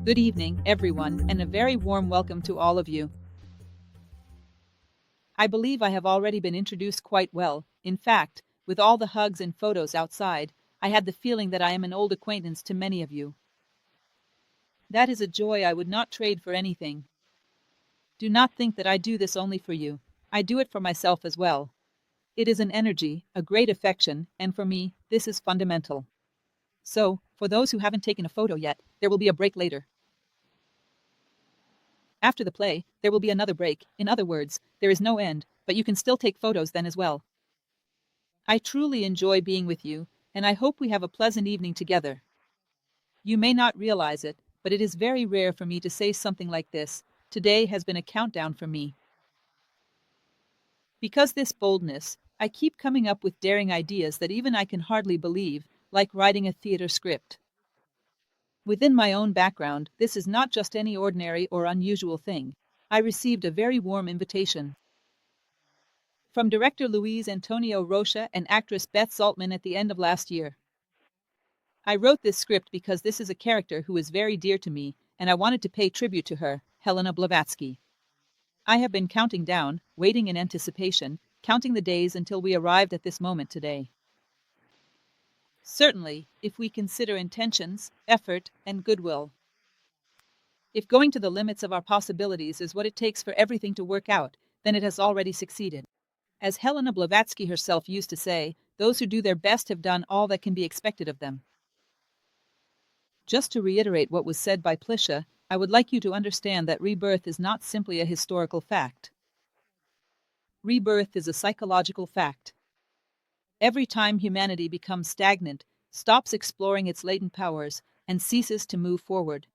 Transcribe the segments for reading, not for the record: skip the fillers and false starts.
Good evening, everyone, and a very warm welcome to all of you. I believe I have already been introduced quite well. In fact, with all the hugs and photos outside, I had the feeling that I am an old acquaintance to many of you. That is a joy I would not trade for anything. Do not think that I do this only for you. I do it for myself as well. It is an energy, a great affection, and for me, this is fundamental. So, for those who haven't taken a photo yet, there will be a break later. After the play, there will be another break. In other words, there is no end, but you can still take photos then as well. I truly enjoy being with you, and I hope we have a pleasant evening together. You may not realize it, but it is very rare for me to say something like this. Today has been a countdown for me. Because this boldness, I keep coming up with daring ideas that even I can hardly believe, like writing a theater script. Within my own background, this is not just any ordinary or unusual thing. I received a very warm invitation from director Luis Antonio Rocha and actress Beth Zaltman at the end of last year. I wrote this script because this is a character who is very dear to me, and I wanted to pay tribute to her, Helena Blavatsky. I have been counting down, waiting in anticipation, counting the days until we arrived at this moment today. Certainly, if we consider intentions, effort, and goodwill. If going to the limits of our possibilities is what it takes for everything to work out, then it has already succeeded. As Helena Blavatsky herself used to say, those who do their best have done all that can be expected of them. Just to reiterate what was said by Plisha, I would like you to understand that rebirth is not simply a historical fact. Rebirth is a psychological fact. Every time humanity becomes stagnant, stops exploring its latent powers, and ceases to move forward.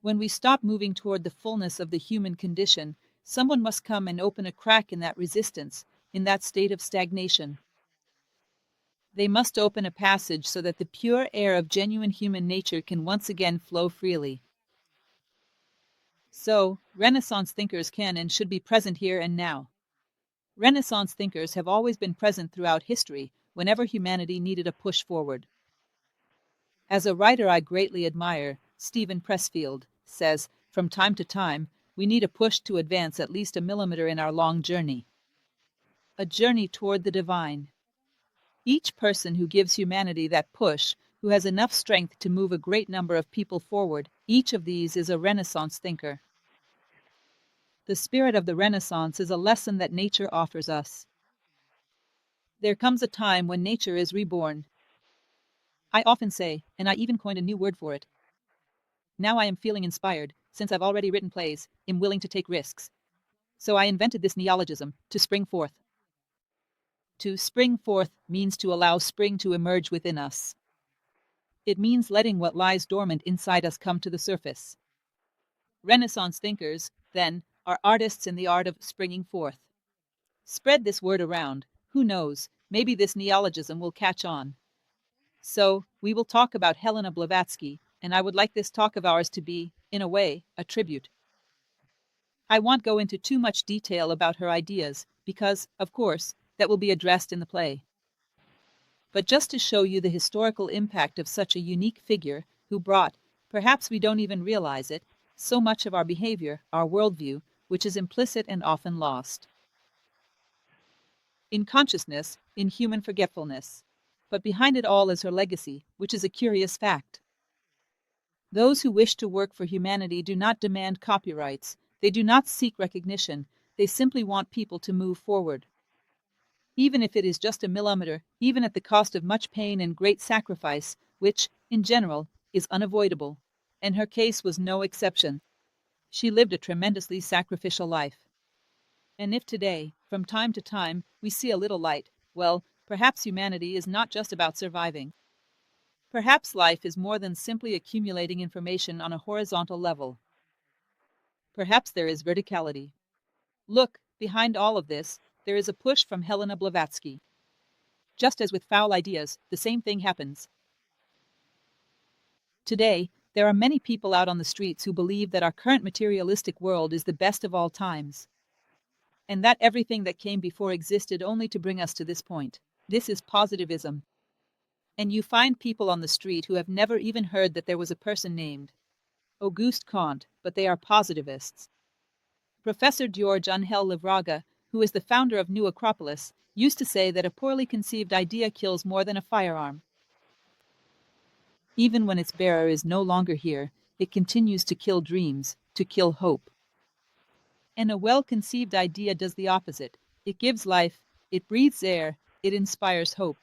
When we stop moving toward the fullness of the human condition, someone must come and open a crack in that resistance, in that state of stagnation. They must open a passage so that the pure air of genuine human nature can once again flow freely. So, Renaissance thinkers can and should be present here and now. Renaissance thinkers have always been present throughout history, whenever humanity needed a push forward. As a writer I greatly admire, Stephen Pressfield, says, from time to time, we need a push to advance at least a millimeter in our long journey. A journey toward the divine. Each person who gives humanity that push, who has enough strength to move a great number of people forward, each of these is a Renaissance thinker. The spirit of the Renaissance is a lesson that nature offers us. There comes a time when nature is reborn. I often say, and I even coined a new word for it. Now I am feeling inspired, since I've already written plays, am willing to take risks. So I invented this neologism, to spring forth. To spring forth means to allow spring to emerge within us. It means letting what lies dormant inside us come to the surface. Renaissance thinkers, then, are artists in the art of springing forth. Spread this word around. Who knows, maybe this neologism will catch on. So, we will talk about Helena Blavatsky, and I would like this talk of ours to be, in a way, a tribute. I won't go into too much detail about her ideas, because, of course, that will be addressed in the play. But just to show you the historical impact of such a unique figure, who brought, perhaps we don't even realize it, so much of our behavior, our worldview, which is implicit and often lost. In consciousness, in human forgetfulness. But behind it all is her legacy, which is a curious fact. Those who wish to work for humanity do not demand copyrights, they do not seek recognition, they simply want people to move forward. Even if it is just a millimeter, even at the cost of much pain and great sacrifice, which, in general, is unavoidable. And her case was no exception. She lived a tremendously sacrificial life. And if today, from time to time, we see a little light, well, perhaps humanity is not just about surviving. Perhaps life is more than simply accumulating information on a horizontal level. Perhaps there is verticality. Look, behind all of this, there is a push from Helena Blavatsky. Just as with foul ideas, the same thing happens. Today, there are many people out on the streets who believe that our current materialistic world is the best of all times, and that everything that came before existed only to bring us to this point. This is positivism. And you find people on the street who have never even heard that there was a person named Auguste Comte, but they are positivists. Professor George Angel Livraga, who is the founder of New Acropolis, used to say that a poorly conceived idea kills more than a firearm. Even when its bearer is no longer here, it continues to kill dreams, to kill hope. And a well-conceived idea does the opposite. It gives life, it breathes air, it inspires hope.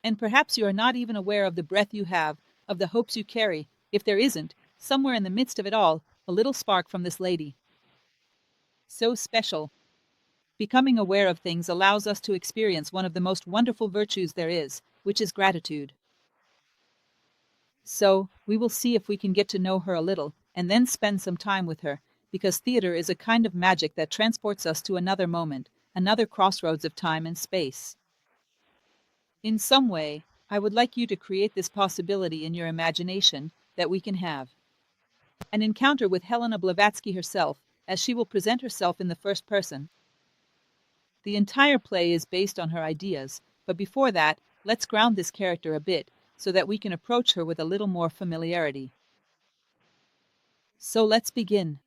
And perhaps you are not even aware of the breath you have, of the hopes you carry, if there isn't, somewhere in the midst of it all, a little spark from this lady. So special. Becoming aware of things allows us to experience one of the most wonderful virtues there is, which is gratitude. So, we will see if we can get to know her a little, and then spend some time with her, because theater is a kind of magic that transports us to another moment, another crossroads of time and space. In some way, I would like you to create this possibility in your imagination that we can have an encounter with Helena Blavatsky herself, as she will present herself in the first person. The entire play is based on her ideas, but before that, let's ground this character a bit so that we can approach her with a little more familiarity. So let's begin.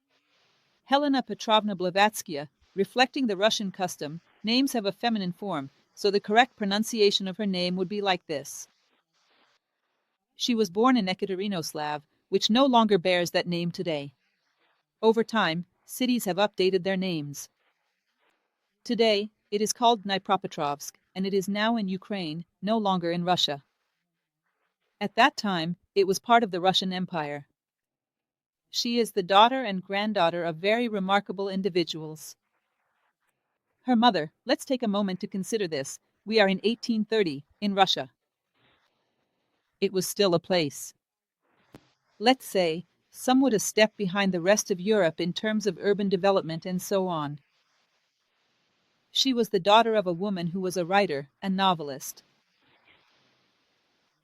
Helena Petrovna Blavatsky, reflecting the Russian custom, names have a feminine form, so the correct pronunciation of her name would be like this. She was born in Ekaterinoslav, which no longer bears that name today. Over time, cities have updated their names. Today, it is called Dnipropetrovsk, and it is now in Ukraine, no longer in Russia. At that time, it was part of the Russian Empire. She is the daughter and granddaughter of very remarkable individuals. Her mother, let's take a moment to consider this. We are in 1830, in Russia. It was still a place. Let's say, somewhat a step behind the rest of Europe in terms of urban development and so on. She was the daughter of a woman who was a writer, a novelist.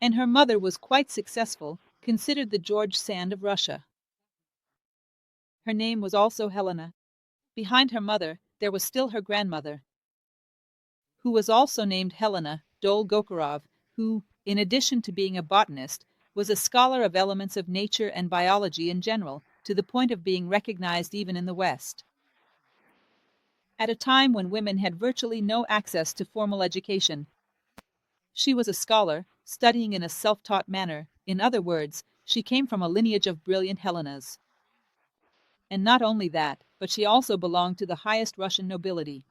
And her mother was quite successful, considered the George Sand of Russia. Her name was also Helena. Behind her mother, there was still her grandmother, who was also named Helena Dolgorukov, who, in addition to being a botanist, was a scholar of elements of nature and biology in general, to the point of being recognized even in the West. At a time when women had virtually no access to formal education, she was a scholar, studying in a self-taught manner. In other words, she came from a lineage of brilliant Helenas. And not only that, but she also belonged to the highest Russian nobility.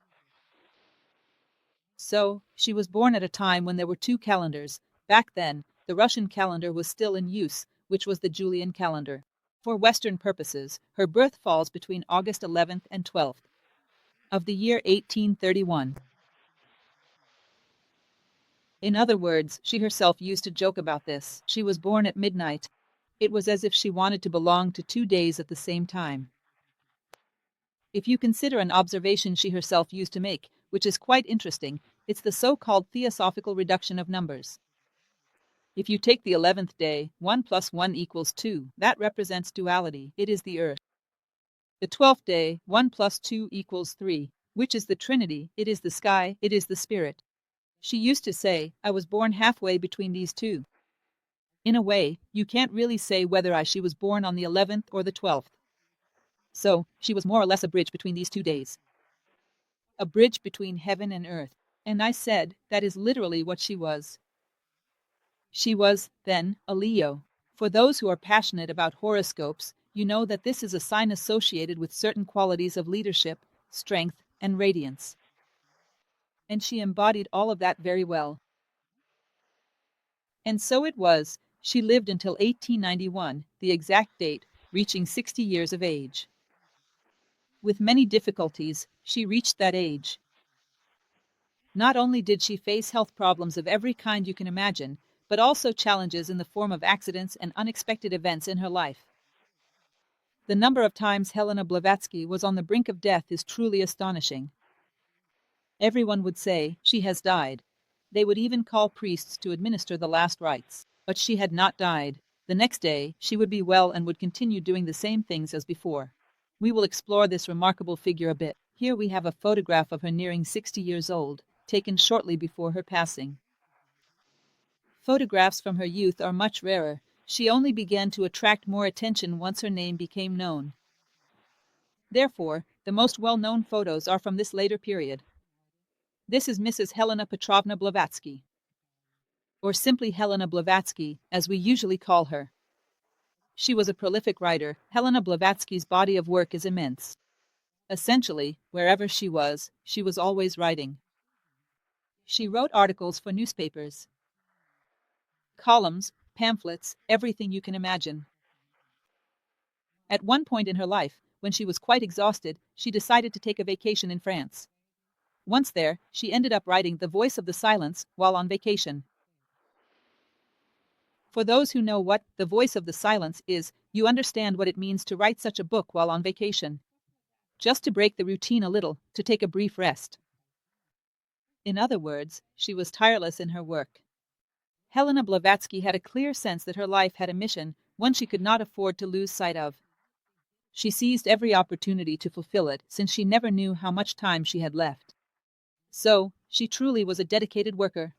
So, she was born at a time when there were two calendars. Back then, the Russian calendar was still in use, which was the Julian calendar. For Western purposes, her birth falls between August 11th and 12th of the year 1831. In other words, she herself used to joke about this. She was born at midnight. It was as if she wanted to belong to 2 days at the same time. If you consider an observation she herself used to make, which is quite interesting, it's the so-called theosophical reduction of numbers. If you take the 11th day, 1 plus 1 equals 2, that represents duality, it is the earth. The 12th day, 1 plus 2 equals 3, which is the Trinity, it is the sky, it is the spirit. She used to say, I was born halfway between these two. In a way, you can't really say whether she was born on the 11th or the 12th. So, she was more or less a bridge between these 2 days. A bridge between heaven and earth. And I said, that is literally what she was. She was, then, a Leo. For those who are passionate about horoscopes, you know that this is a sign associated with certain qualities of leadership, strength, and radiance. And she embodied all of that very well. And so it was, she lived until 1891, the exact date, reaching 60 years of age. With many difficulties, she reached that age. Not only did she face health problems of every kind you can imagine, but also challenges in the form of accidents and unexpected events in her life. The number of times Helena Blavatsky was on the brink of death is truly astonishing. Everyone would say, she has died. They would even call priests to administer the last rites. But she had not died. The next day, she would be well and would continue doing the same things as before. We will explore this remarkable figure a bit. Here we have a photograph of her nearing 60 years old, taken shortly before her passing. Photographs from her youth are much rarer, She only began to attract more attention once her name became known. Therefore, the most well-known photos are from this later period. This is Mrs. Helena Petrovna Blavatsky, or simply Helena Blavatsky, as we usually call her. She was a prolific writer. Helena Blavatsky's body of work is immense. Essentially, wherever she was always writing. She wrote articles for newspapers, columns, pamphlets, everything you can imagine. At one point in her life, when she was quite exhausted, she decided to take a vacation in France. Once there, she ended up writing The Voice of the Silence while on vacation. For those who know what The Voice of the Silence is, you understand what it means to write such a book while on vacation. Just to break the routine a little, to take a brief rest. In other words, she was tireless in her work. Helena Blavatsky had a clear sense that her life had a mission, one she could not afford to lose sight of. She seized every opportunity to fulfill it, since she never knew how much time she had left. So, she truly was a dedicated worker.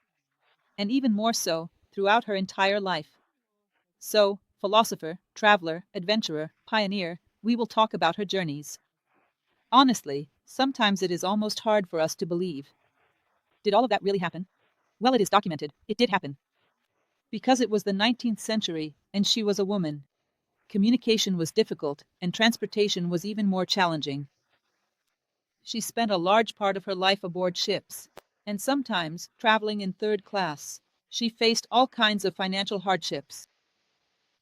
And even more so, throughout her entire life. So, philosopher, traveler, adventurer, pioneer, we will talk about her journeys. Honestly, sometimes it is almost hard for us to believe. Did all of that really happen? Well, it is documented. It did happen. Because it was the 19th century, and she was a woman. Communication was difficult, and transportation was even more challenging. She spent a large part of her life aboard ships, and sometimes traveling in third class. She faced all kinds of financial hardships,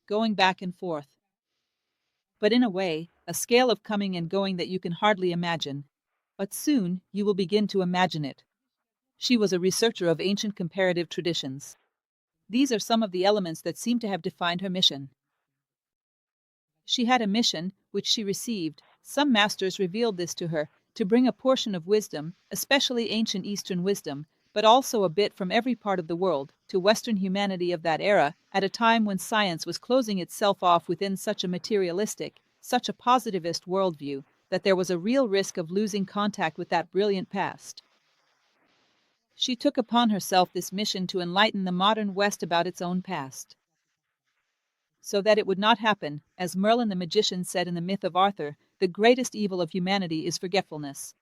going back and forth. But in a way, a scale of coming and going that you can hardly imagine. But soon, you will begin to imagine it. She was a researcher of ancient comparative traditions. These are some of the elements that seem to have defined her mission. She had a mission, which she received. Some masters revealed this to her, to bring a portion of wisdom, especially ancient Eastern wisdom, but also a bit from every part of the world, to Western humanity of that era, at a time when science was closing itself off within such a materialistic, such a positivist worldview, that there was a real risk of losing contact with that brilliant past. She took upon herself this mission to enlighten the modern West about its own past. So that it would not happen, as Merlin the magician said in the myth of Arthur, the greatest evil of humanity is forgetfulness.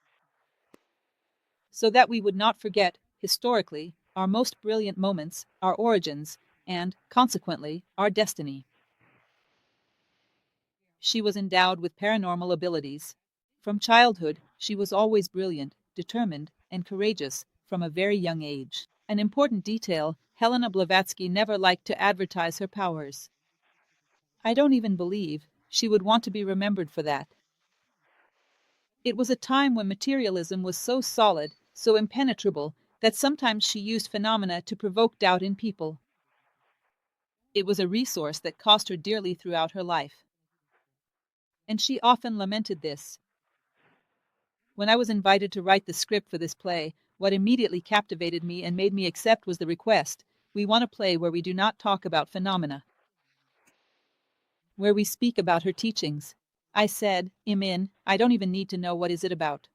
So that we would not forget, historically, our most brilliant moments, our origins, and, consequently, our destiny. She was endowed with paranormal abilities. From childhood, she was always brilliant, determined, and courageous, from a very young age. An important detail, Helena Blavatsky never liked to advertise her powers. I don't even believe she would want to be remembered for that. It was a time when materialism was so solid, so impenetrable, that sometimes she used phenomena to provoke doubt in people. It was a resource that cost her dearly throughout her life. And she often lamented this. When I was invited to write the script for this play, what immediately captivated me and made me accept was the request, we want a play where we do not talk about phenomena, where we speak about her teachings. I said, I don't even need to know what is it about.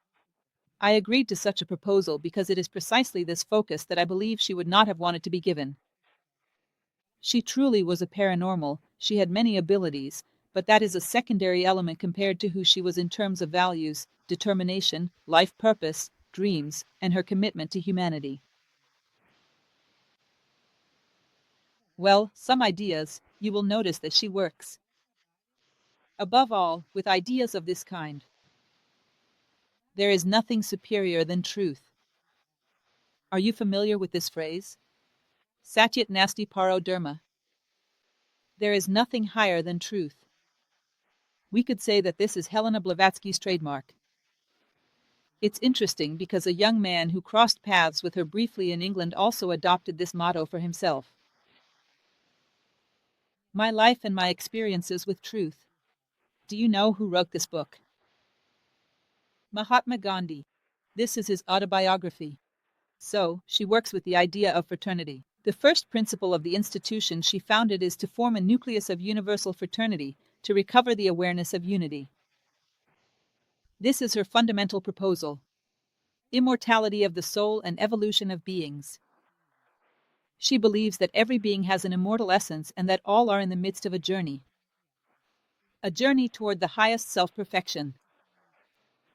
I agreed to such a proposal because it is precisely this focus that I believe she would not have wanted to be given. She truly was a paranormal, she had many abilities, but that is a secondary element compared to who she was in terms of values, determination, life purpose, dreams, and her commitment to humanity. Well, some ideas, you will notice that she works. Above all, with ideas of this kind. There is nothing superior than truth. Are you familiar with this phrase? Satyat nasti paro dharma. There is nothing higher than truth. We could say that this is Helena Blavatsky's trademark. It's interesting because a young man who crossed paths with her briefly in England also adopted this motto for himself. My life and my experiences with truth. Do you know who wrote this book? Mahatma Gandhi. This is his autobiography. So, she works with the idea of fraternity. The first principle of the institution she founded is to form a nucleus of universal fraternity, to recover the awareness of unity. This is her fundamental proposal. Immortality of the soul and evolution of beings. She believes that every being has an immortal essence and that all are in the midst of a journey toward the highest self-perfection.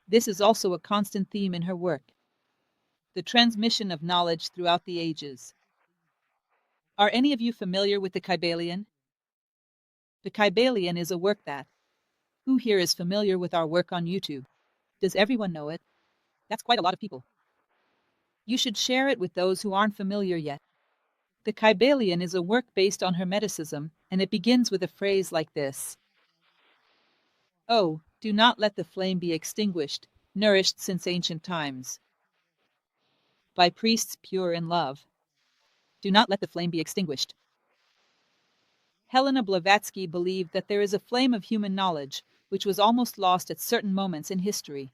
This is also a constant theme in her work, the transmission of knowledge throughout the ages. Are any of you familiar with the Kybalion? The Kybalion is a work that... Who here is familiar with our work on YouTube? Does everyone know it? That's quite a lot of people. You should share it with those who aren't familiar yet. The Kybalion is a work based on Hermeticism, and it begins with a phrase like this. Oh, do not let the flame be extinguished, nourished since ancient times, by priests pure in love. Do not let the flame be extinguished. Helena Blavatsky believed that there is a flame of human knowledge, which was almost lost at certain moments in history.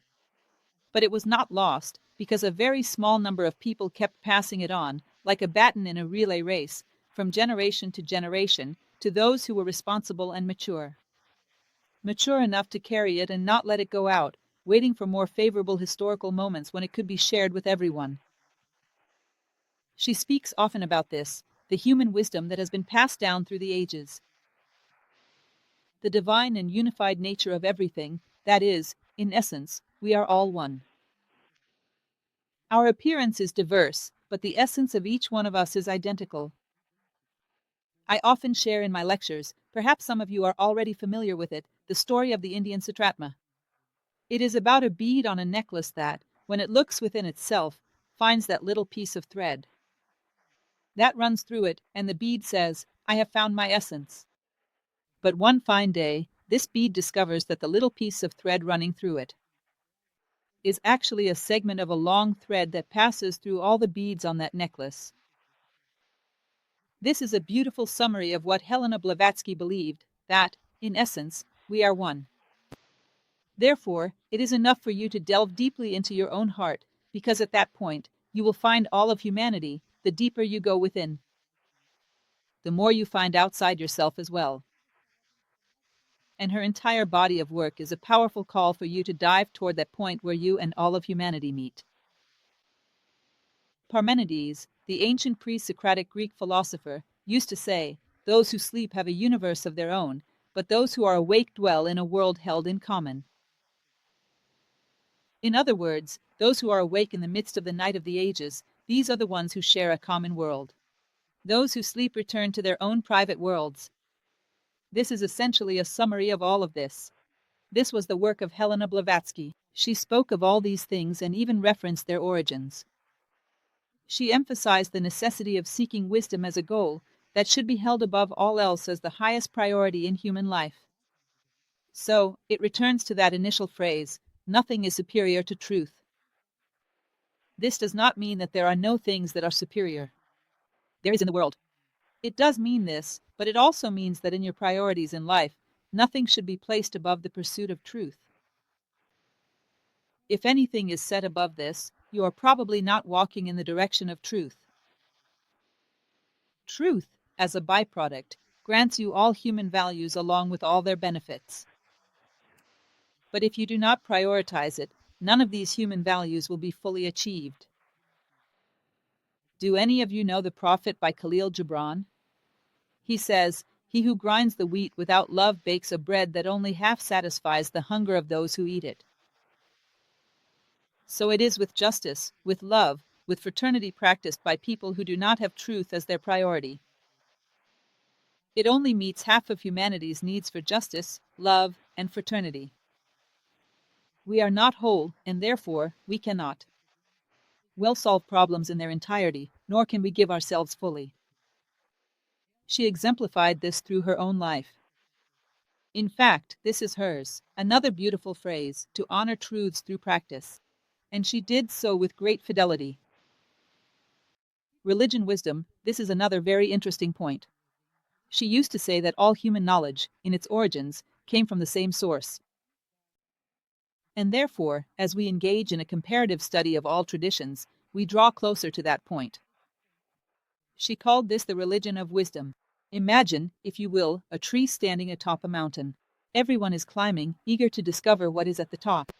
But it was not lost, because a very small number of people kept passing it on, like a baton in a relay race, from generation to those who were responsible and mature enough to carry it and not let it go out, waiting for more favorable historical moments when it could be shared with everyone. She speaks often about this, the human wisdom that has been passed down through the ages. The divine and unified nature of everything, that is, in essence, we are all one. Our appearance is diverse, but the essence of each one of us is identical. I often share in my lectures, perhaps some of you are already familiar with it, the story of the Indian Sutratma. It is about a bead on a necklace that, when it looks within itself, finds that little piece of thread. That runs through it, and the bead says, I have found my essence. But one fine day, this bead discovers that the little piece of thread running through it is actually a segment of a long thread that passes through all the beads on that necklace. This is a beautiful summary of what Helena Blavatsky believed, that, in essence, we are one. Therefore, it is enough for you to delve deeply into your own heart, because at that point, you will find all of humanity, the deeper you go within. The more you find outside yourself as well. And her entire body of work is a powerful call for you to dive toward that point where you and all of humanity meet. Parmenides, the ancient pre-Socratic Greek philosopher, used to say, those who sleep have a universe of their own, but those who are awake dwell in a world held in common. In other words, those who are awake in the midst of the night of the ages, these are the ones who share a common world. Those who sleep return to their own private worlds. This is essentially a summary of all of this. This was the work of Helena Blavatsky. She spoke of all these things and even referenced their origins. She emphasized the necessity of seeking wisdom as a goal that should be held above all else as the highest priority in human life. So, it returns to that initial phrase, nothing is superior to truth. This does not mean that there are no things that are superior. There is in the world. It does mean this, but it also means that in your priorities in life, nothing should be placed above the pursuit of truth. If anything is set above this, you are probably not walking in the direction of truth. Truth, as a byproduct, grants you all human values along with all their benefits. But if you do not prioritize it, none of these human values will be fully achieved. Do any of you know The Prophet by Khalil Gibran? He says, he who grinds the wheat without love bakes a bread that only half satisfies the hunger of those who eat it. So it is with justice, with love, with fraternity practiced by people who do not have truth as their priority. It only meets half of humanity's needs for justice, love, and fraternity. We are not whole, and therefore we cannot well solve problems in their entirety, nor can we give ourselves fully. She exemplified this through her own life. In fact, this is hers, another beautiful phrase, to honor truths through practice. And she did so with great fidelity. Religion wisdom, this is another very interesting point. She used to say that all human knowledge, in its origins, came from the same source. And therefore, as we engage in a comparative study of all traditions, we draw closer to that point. She called this the religion of wisdom. Imagine, if you will, a tree standing atop a mountain. Everyone is climbing, eager to discover what is at the top.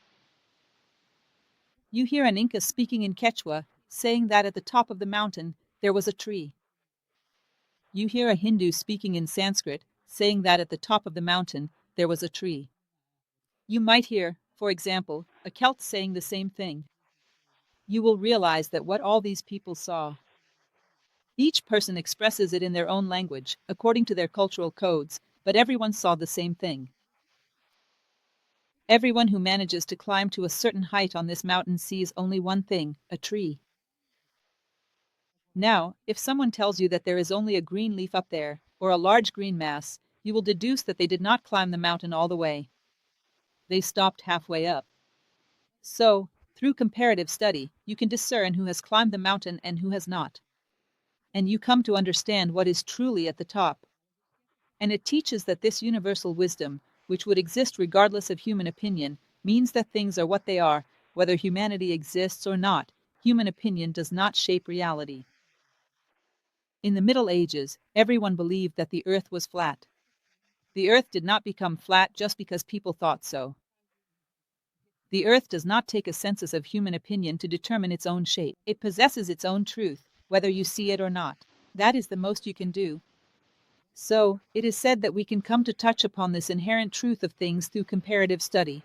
You hear an Inca speaking in Quechua, saying that at the top of the mountain there was a tree. you hear a Hindu speaking in Sanskrit, saying that at the top of the mountain there was a tree. You might hear, for example, a Celt saying the same thing. You will realize that what all these people saw. Each person expresses it in their own language, according to their cultural codes, but everyone saw the same thing. Everyone who manages to climb to a certain height on this mountain sees only one thing, a tree. Now, if someone tells you that there is only a green leaf up there, or a large green mass, you will deduce that they did not climb the mountain all the way. They stopped halfway up. So, through comparative study, you can discern who has climbed the mountain and who has not. And you come to understand what is truly at the top. And it teaches that this universal wisdom, which would exist regardless of human opinion, means that things are what they are, whether humanity exists or not. Human opinion does not shape reality. In the Middle Ages, everyone believed that the earth was flat. The earth did not become flat just because people thought so. The earth does not take a census of human opinion to determine its own shape. It possesses its own truth, whether you see it or not. That is the most you can do. So, it is said that we can come to touch upon this inherent truth of things through comparative study.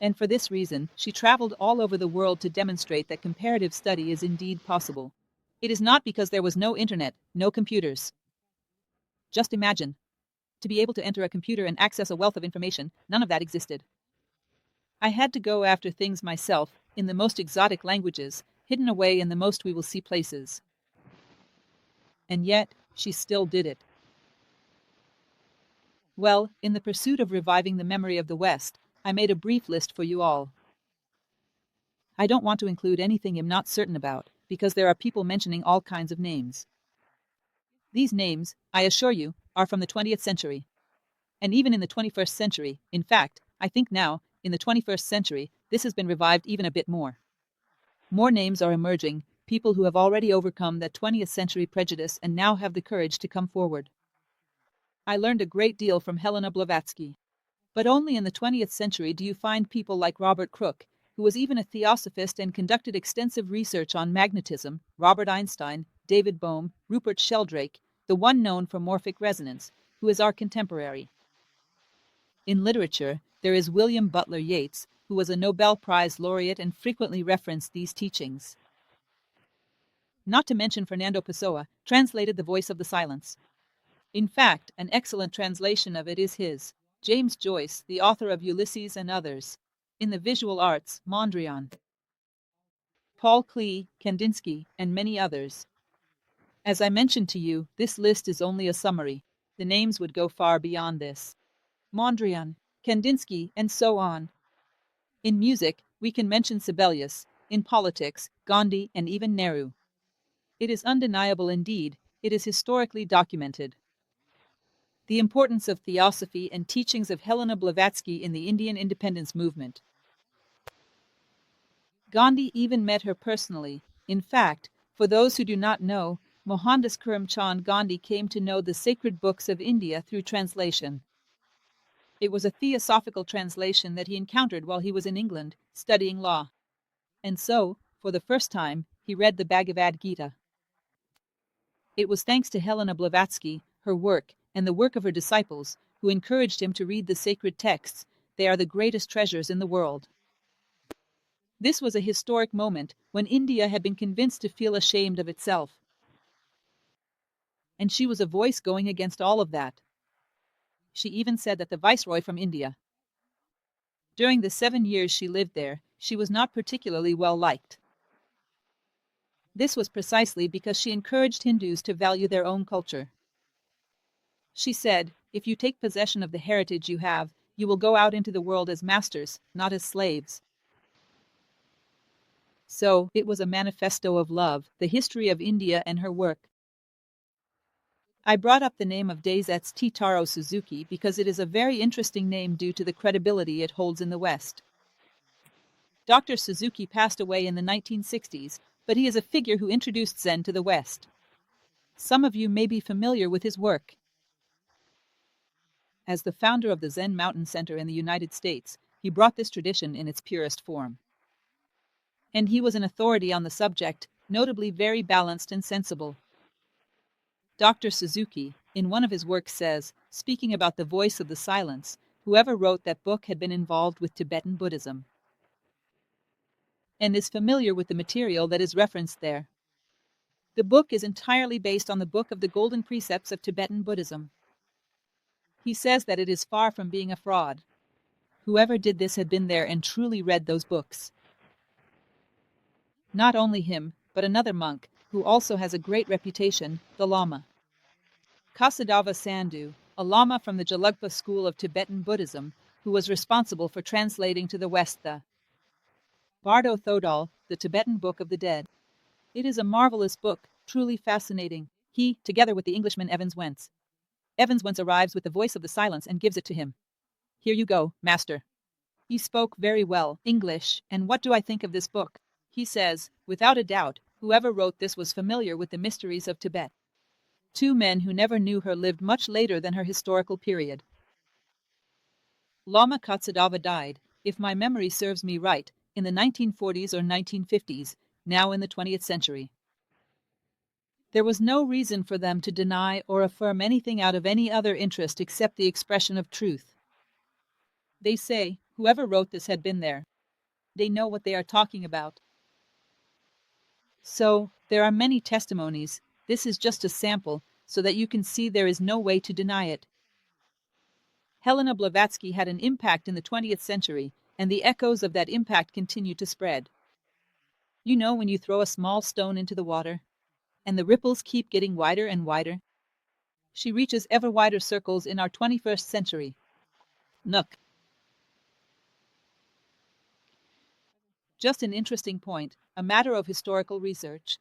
And for this reason, she traveled all over the world to demonstrate that comparative study is indeed possible. It is not because there was no internet, no computers. Just imagine. To be able to enter a computer and access a wealth of information, none of that existed. I had to go after things myself, in the most exotic languages, hidden away in the most we will see places. And yet, she still did it. Well, in the pursuit of reviving the memory of the West, I made a brief list for you all. I don't want to include anything I'm not certain about, because there are people mentioning all kinds of names. These names, I assure you, are from the 20th century. And even in the 21st century, in fact, I think now, in the 21st century, this has been revived even a bit more. More names are emerging, people who have already overcome that 20th century prejudice and now have the courage to come forward. I learned a great deal from Helena Blavatsky. But only in the 20th century do you find people like Robert Crooke, who was even a theosophist and conducted extensive research on magnetism, Robert Einstein, David Bohm, Rupert Sheldrake, the one known for morphic resonance, who is our contemporary. In literature, there is William Butler Yeats, who was a Nobel Prize laureate and frequently referenced these teachings. Not to mention Fernando Pessoa, translated The Voice of the Silence. In fact, an excellent translation of it is his. James Joyce, the author of Ulysses and others. In the visual arts, Mondrian. Paul Klee, Kandinsky, and many others. As I mentioned to you, this list is only a summary. The names would go far beyond this. Mondrian, Kandinsky, and so on. In music, we can mention Sibelius. In politics, Gandhi, and even Nehru. It is undeniable indeed. It is historically documented. The importance of theosophy and teachings of Helena Blavatsky in the Indian independence movement. Gandhi even met her personally. In fact, for those who do not know, Mohandas Karamchand Gandhi came to know the sacred books of India through translation. It was a theosophical translation that he encountered while he was in England, studying law. And so, for the first time, he read the Bhagavad Gita. It was thanks to Helena Blavatsky, her work, and the work of her disciples, who encouraged him to read the sacred texts. They are the greatest treasures in the world. This was a historic moment when India had been convinced to feel ashamed of itself. And she was a voice going against all of that. She even said that the viceroy from India, during the 7 years she lived there, she was not particularly well liked. This was precisely because she encouraged Hindus to value their own culture. She said, if you take possession of the heritage you have, you will go out into the world as masters, not as slaves. So, it was a manifesto of love, the history of India and her work. I brought up the name of Daisetsu T. Taro Suzuki because it is a very interesting name due to the credibility it holds in the West. Dr. Suzuki passed away in the 1960s, but he is a figure who introduced Zen to the West. Some of you may be familiar with his work. As the founder of the Zen Mountain Center in the United States, he brought this tradition in its purest form. And he was an authority on the subject, notably very balanced and sensible. Dr. Suzuki, in one of his works says, speaking about the voice of the silence, whoever wrote that book had been involved with Tibetan Buddhism and is familiar with the material that is referenced there. The book is entirely based on the Book of the Golden Precepts of Tibetan Buddhism. He says that it is far from being a fraud. Whoever did this had been there and truly read those books. Not only him, but another monk, who also has a great reputation, the Lama Kasadava Sandhu, a Lama from the Gelugpa school of Tibetan Buddhism, who was responsible for translating to the West the Bardo Thodol, the Tibetan Book of the Dead. It is a marvelous book, truly fascinating. He, together with the Englishman Evans Wentz. Evans Wentz arrives with the voice of the silence and gives it to him. Here you go, master. He spoke very well English, and what do I think of this book? He says, without a doubt, whoever wrote this was familiar with the mysteries of Tibet. Two men who never knew her lived much later than her historical period. Lama Katsadava died, if my memory serves me right, in the 1940s or 1950s, now in the 20th century. There was no reason for them to deny or affirm anything out of any other interest except the expression of truth. They say, whoever wrote this had been there. They know what they are talking about. So, there are many testimonies. This is just a sample, so that you can see there is no way to deny it. Helena Blavatsky had an impact in the 20th century, and the echoes of that impact continue to spread. You know when you throw a small stone into the water, and the ripples keep getting wider and wider? She reaches ever wider circles in our 21st century. Nook. Just an interesting point, a matter of historical research.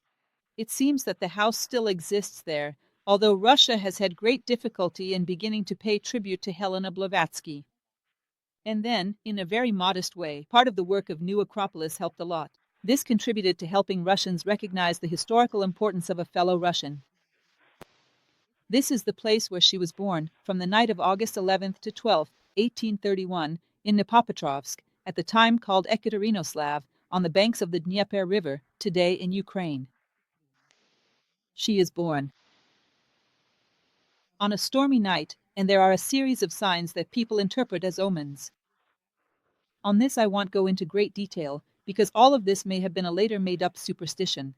It seems that the house still exists there, although Russia has had great difficulty in beginning to pay tribute to Helena Blavatsky. And then, in a very modest way, part of the work of New Acropolis helped a lot. This contributed to helping Russians recognize the historical importance of a fellow Russian. This is the place where she was born, from the night of August 11th to 12th, 1831, in Dnipropetrovsk, at the time called Ekaterinoslav, on the banks of the Dnieper River, today in Ukraine. She is born on a stormy night, and there are a series of signs that people interpret as omens. On this I won't go into great detail, because all of this may have been a later made-up superstition.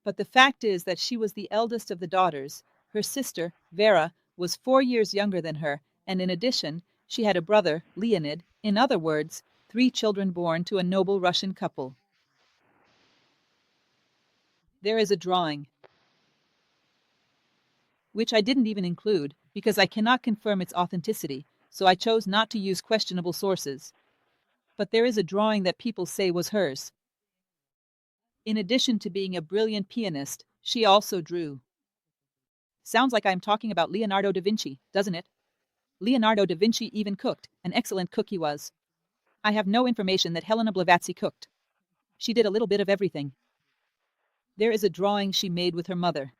But the fact is that she was the eldest of the daughters. Her sister, Vera, was 4 years younger than her, and in addition, she had a brother, Leonid, in other words, 3 children born to a noble Russian couple. There is a drawing, which I didn't even include, because I cannot confirm its authenticity, so I chose not to use questionable sources. But there is a drawing that people say was hers. In addition to being a brilliant pianist, she also drew. Sounds like I'm talking about Leonardo da Vinci, doesn't it? Leonardo da Vinci even cooked, an excellent cook he was. I have no information that Helena Blavatsky cooked. She did a little bit of everything. There is a drawing she made with her mother.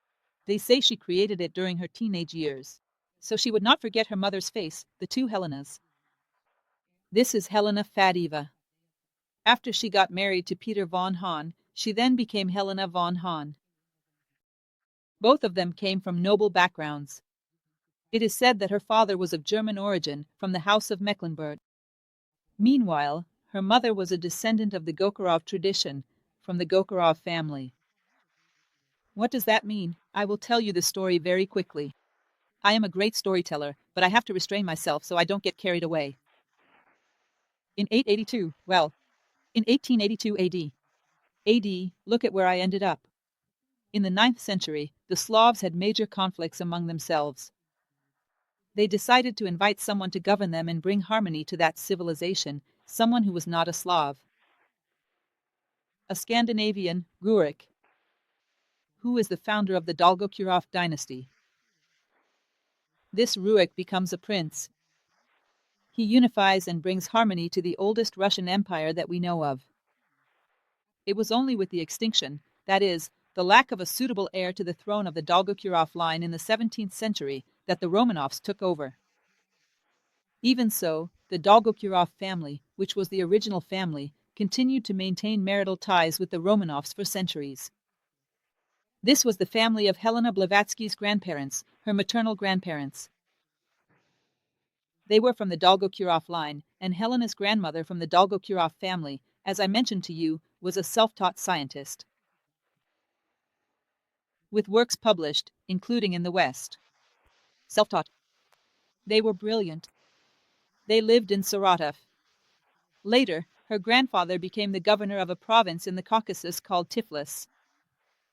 They say she created it during her teenage years, so she would not forget her mother's face, the two Helenas. This is Helena Fadeva. After she got married to Peter von Hahn, she then became Helena von Hahn. Both of them came from noble backgrounds. It is said that her father was of German origin, from the House of Mecklenburg. Meanwhile, her mother was a descendant of the Gokharov tradition, from the Gokharov family. What does that mean? I will tell you the story very quickly. I am a great storyteller, but I have to restrain myself so I don't get carried away. In 1882 AD, look at where I ended up. In the 9th century, the Slavs had major conflicts among themselves. They decided to invite someone to govern them and bring harmony to that civilization, someone who was not a Slav. A Scandinavian, Rurik, who is the founder of the Dolgopurov dynasty. This Rurik becomes a prince. He unifies and brings harmony to the oldest Russian empire that we know of. It was only with the extinction, that is, the lack of a suitable heir to the throne of the Dolgopurov line in the 17th century, that the Romanovs took over. Even so, the Dolgopurov family, which was the original family, continued to maintain marital ties with the Romanovs for centuries. This was the family of Helena Blavatsky's grandparents, her maternal grandparents. They were from the Dolgorukov line, and Helena's grandmother from the Dolgorukov family, as I mentioned to you, was a self-taught scientist, with works published, including in the West. Self-taught. They were brilliant. They lived in Saratov. Later, her grandfather became the governor of a province in the Caucasus called Tiflis.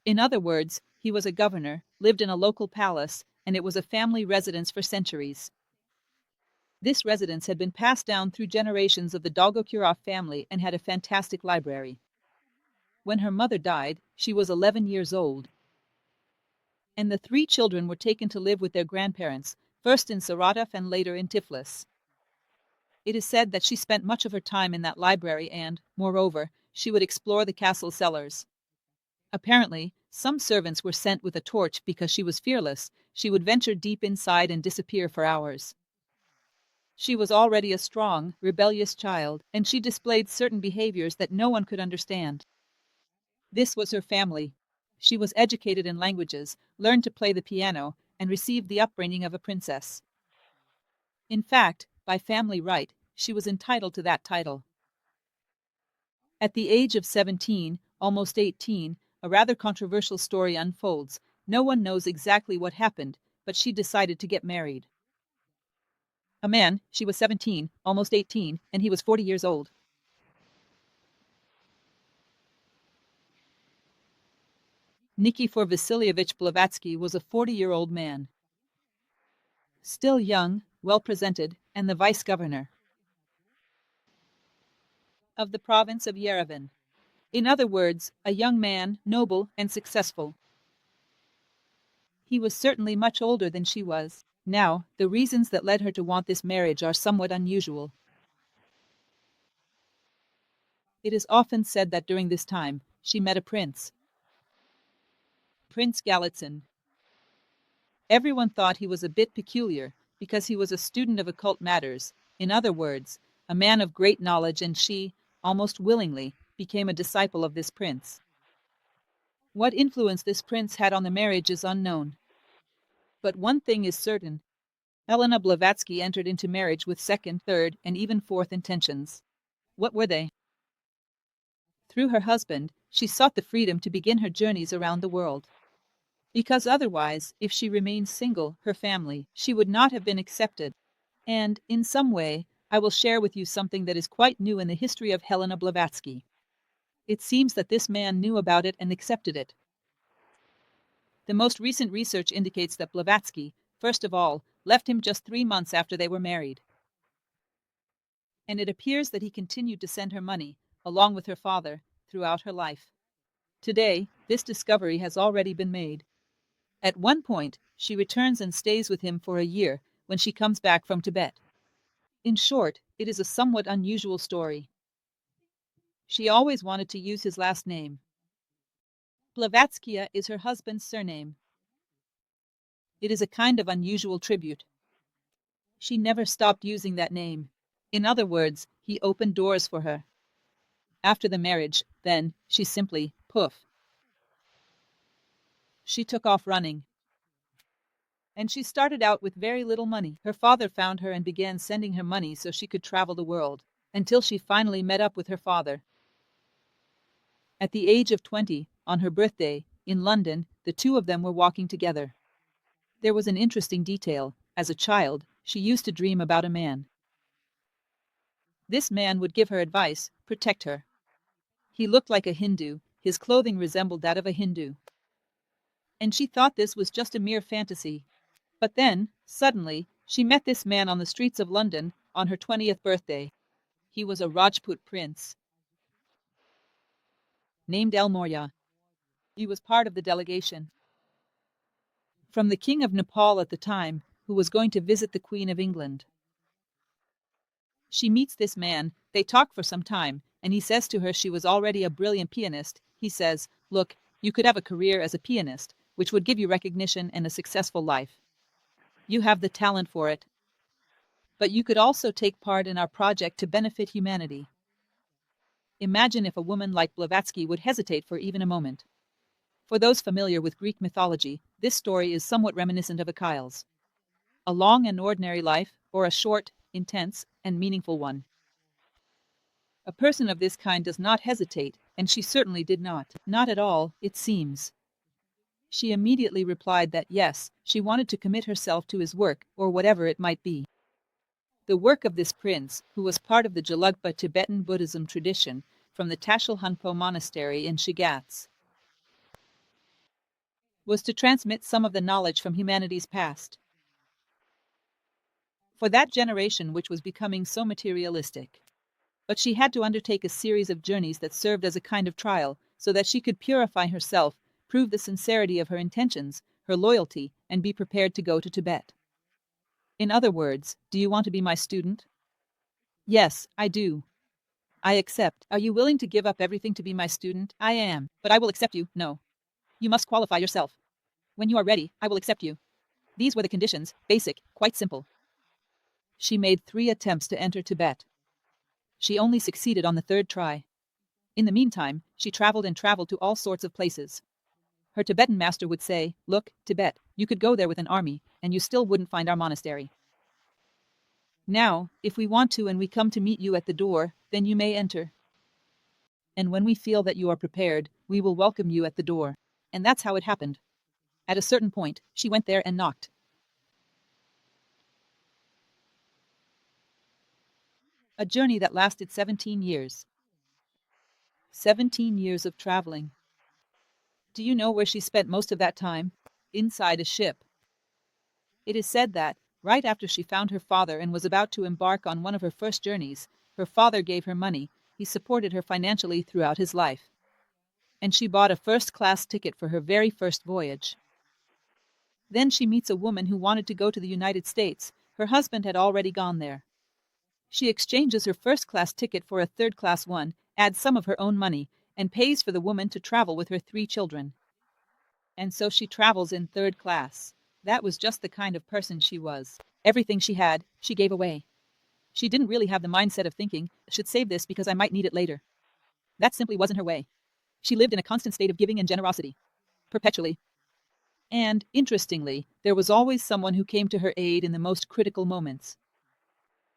In other words, he was a governor, lived in a local palace, and it was a family residence for centuries. This residence had been passed down through generations of the Dolgorukov family and had a fantastic library. When her mother died, she was 11 years old, and the three children were taken to live with their grandparents, first in Saratov and later in Tiflis. It is said that she spent much of her time in that library and, moreover, she would explore the castle cellars. Apparently, some servants were sent with a torch because she was fearless. She would venture deep inside and disappear for hours. She was already a strong, rebellious child, and she displayed certain behaviors that no one could understand. This was her family. She was educated in languages, learned to play the piano, and received the upbringing of a princess. In fact, by family right, she was entitled to that title. At the age of 17, almost 18, a rather controversial story unfolds. No one knows exactly what happened, but she decided to get married. A man, she was 17, almost 18, and he was 40 years old. Nikifor Vasilyevich Blavatsky was a 40-year-old man, still young, well-presented, and the vice-governor of the province of Yerevan. In other words, a young man, noble and successful. He was certainly much older than she was. Now, the reasons that led her to want this marriage are somewhat unusual. It is often said that during this time, she met a prince, Prince Galitzin. Everyone thought he was a bit peculiar, because he was a student of occult matters. In other words, a man of great knowledge, and she, almost willingly, became a disciple of this prince. What influence this prince had on the marriage is unknown. But one thing is certain. Helena Blavatsky entered into marriage with second, third, and even fourth intentions. What were they? Through her husband, she sought the freedom to begin her journeys around the world. Because otherwise, if she remained single, her family, she would not have been accepted. And, in some way, I will share with you something that is quite new in the history of Helena Blavatsky. It seems that this man knew about it and accepted it. The most recent research indicates that Blavatsky, first of all, left him just 3 months after they were married. And it appears that he continued to send her money, along with her father, throughout her life. Today, this discovery has already been made. At one point, she returns and stays with him for a year when she comes back from Tibet. In short, it is a somewhat unusual story. She always wanted to use his last name. Blavatskia is her husband's surname. It is a kind of unusual tribute. She never stopped using that name. In other words, he opened doors for her. After the marriage, then, she simply, poof. She took off running. And she started out with very little money. Her father found her and began sending her money so she could travel the world, until she finally met up with her father. At the age of 20, on her birthday, in London, the two of them were walking together. There was an interesting detail. As a child, she used to dream about a man. This man would give her advice, protect her. He looked like a Hindu. His clothing resembled that of a Hindu. And she thought this was just a mere fantasy. But then, suddenly, she met this man on the streets of London on her 20th birthday. He was a Rajput prince named El Morya. He was part of the delegation from the King of Nepal at the time, who was going to visit the Queen of England. She meets this man, they talk for some time, and he says to her she was already a brilliant pianist. He says, "Look, you could have a career as a pianist, which would give you recognition and a successful life. You have the talent for it. But you could also take part in our project to benefit humanity." Imagine if a woman like Blavatsky would hesitate for even a moment. For those familiar with Greek mythology, this story is somewhat reminiscent of Achilles. A long and ordinary life, or a short, intense, and meaningful one. A person of this kind does not hesitate, and she certainly did not. Not at all, it seems. She immediately replied that yes, she wanted to commit herself to his work, or whatever it might be. The work of this prince, who was part of the Gelugpa Tibetan Buddhism tradition from the Tashil Hunpo monastery in Shigatse, was to transmit some of the knowledge from humanity's past. For that generation which was becoming so materialistic. But she had to undertake a series of journeys that served as a kind of trial, so that she could purify herself, prove the sincerity of her intentions, her loyalty, and be prepared to go to Tibet. In other words, do you want to be my student? Yes, I do. I accept. Are you willing to give up everything to be my student? I am. But I will accept you. No. You must qualify yourself. When you are ready, I will accept you. These were the conditions, basic, quite simple. She made 3 attempts to enter Tibet. She only succeeded on the 3rd try. In the meantime, she traveled to all sorts of places. Her Tibetan master would say, "Look, Tibet, you could go there with an army, and you still wouldn't find our monastery. Now, if we want to and we come to meet you at the door, then you may enter. And when we feel that you are prepared, we will welcome you at the door." And that's how it happened. At a certain point, she went there and knocked. A journey that lasted 17 years. 17 years of traveling. Do you know where she spent most of that time? Inside a ship. It is said that, right after she found her father and was about to embark on one of her first journeys, her father gave her money. He supported her financially throughout his life. And she bought a first-class ticket for her very first voyage. Then she meets a woman who wanted to go to the United States. Her husband had already gone there. She exchanges her first-class ticket for a third-class one, adds some of her own money, and pays for the woman to travel with her 3 children. And so she travels in 3rd class. That was just the kind of person she was. Everything she had, she gave away. She didn't really have the mindset of thinking, "I should save this because I might need it later." That simply wasn't her way. She lived in a constant state of giving and generosity. Perpetually. And, interestingly, there was always someone who came to her aid in the most critical moments.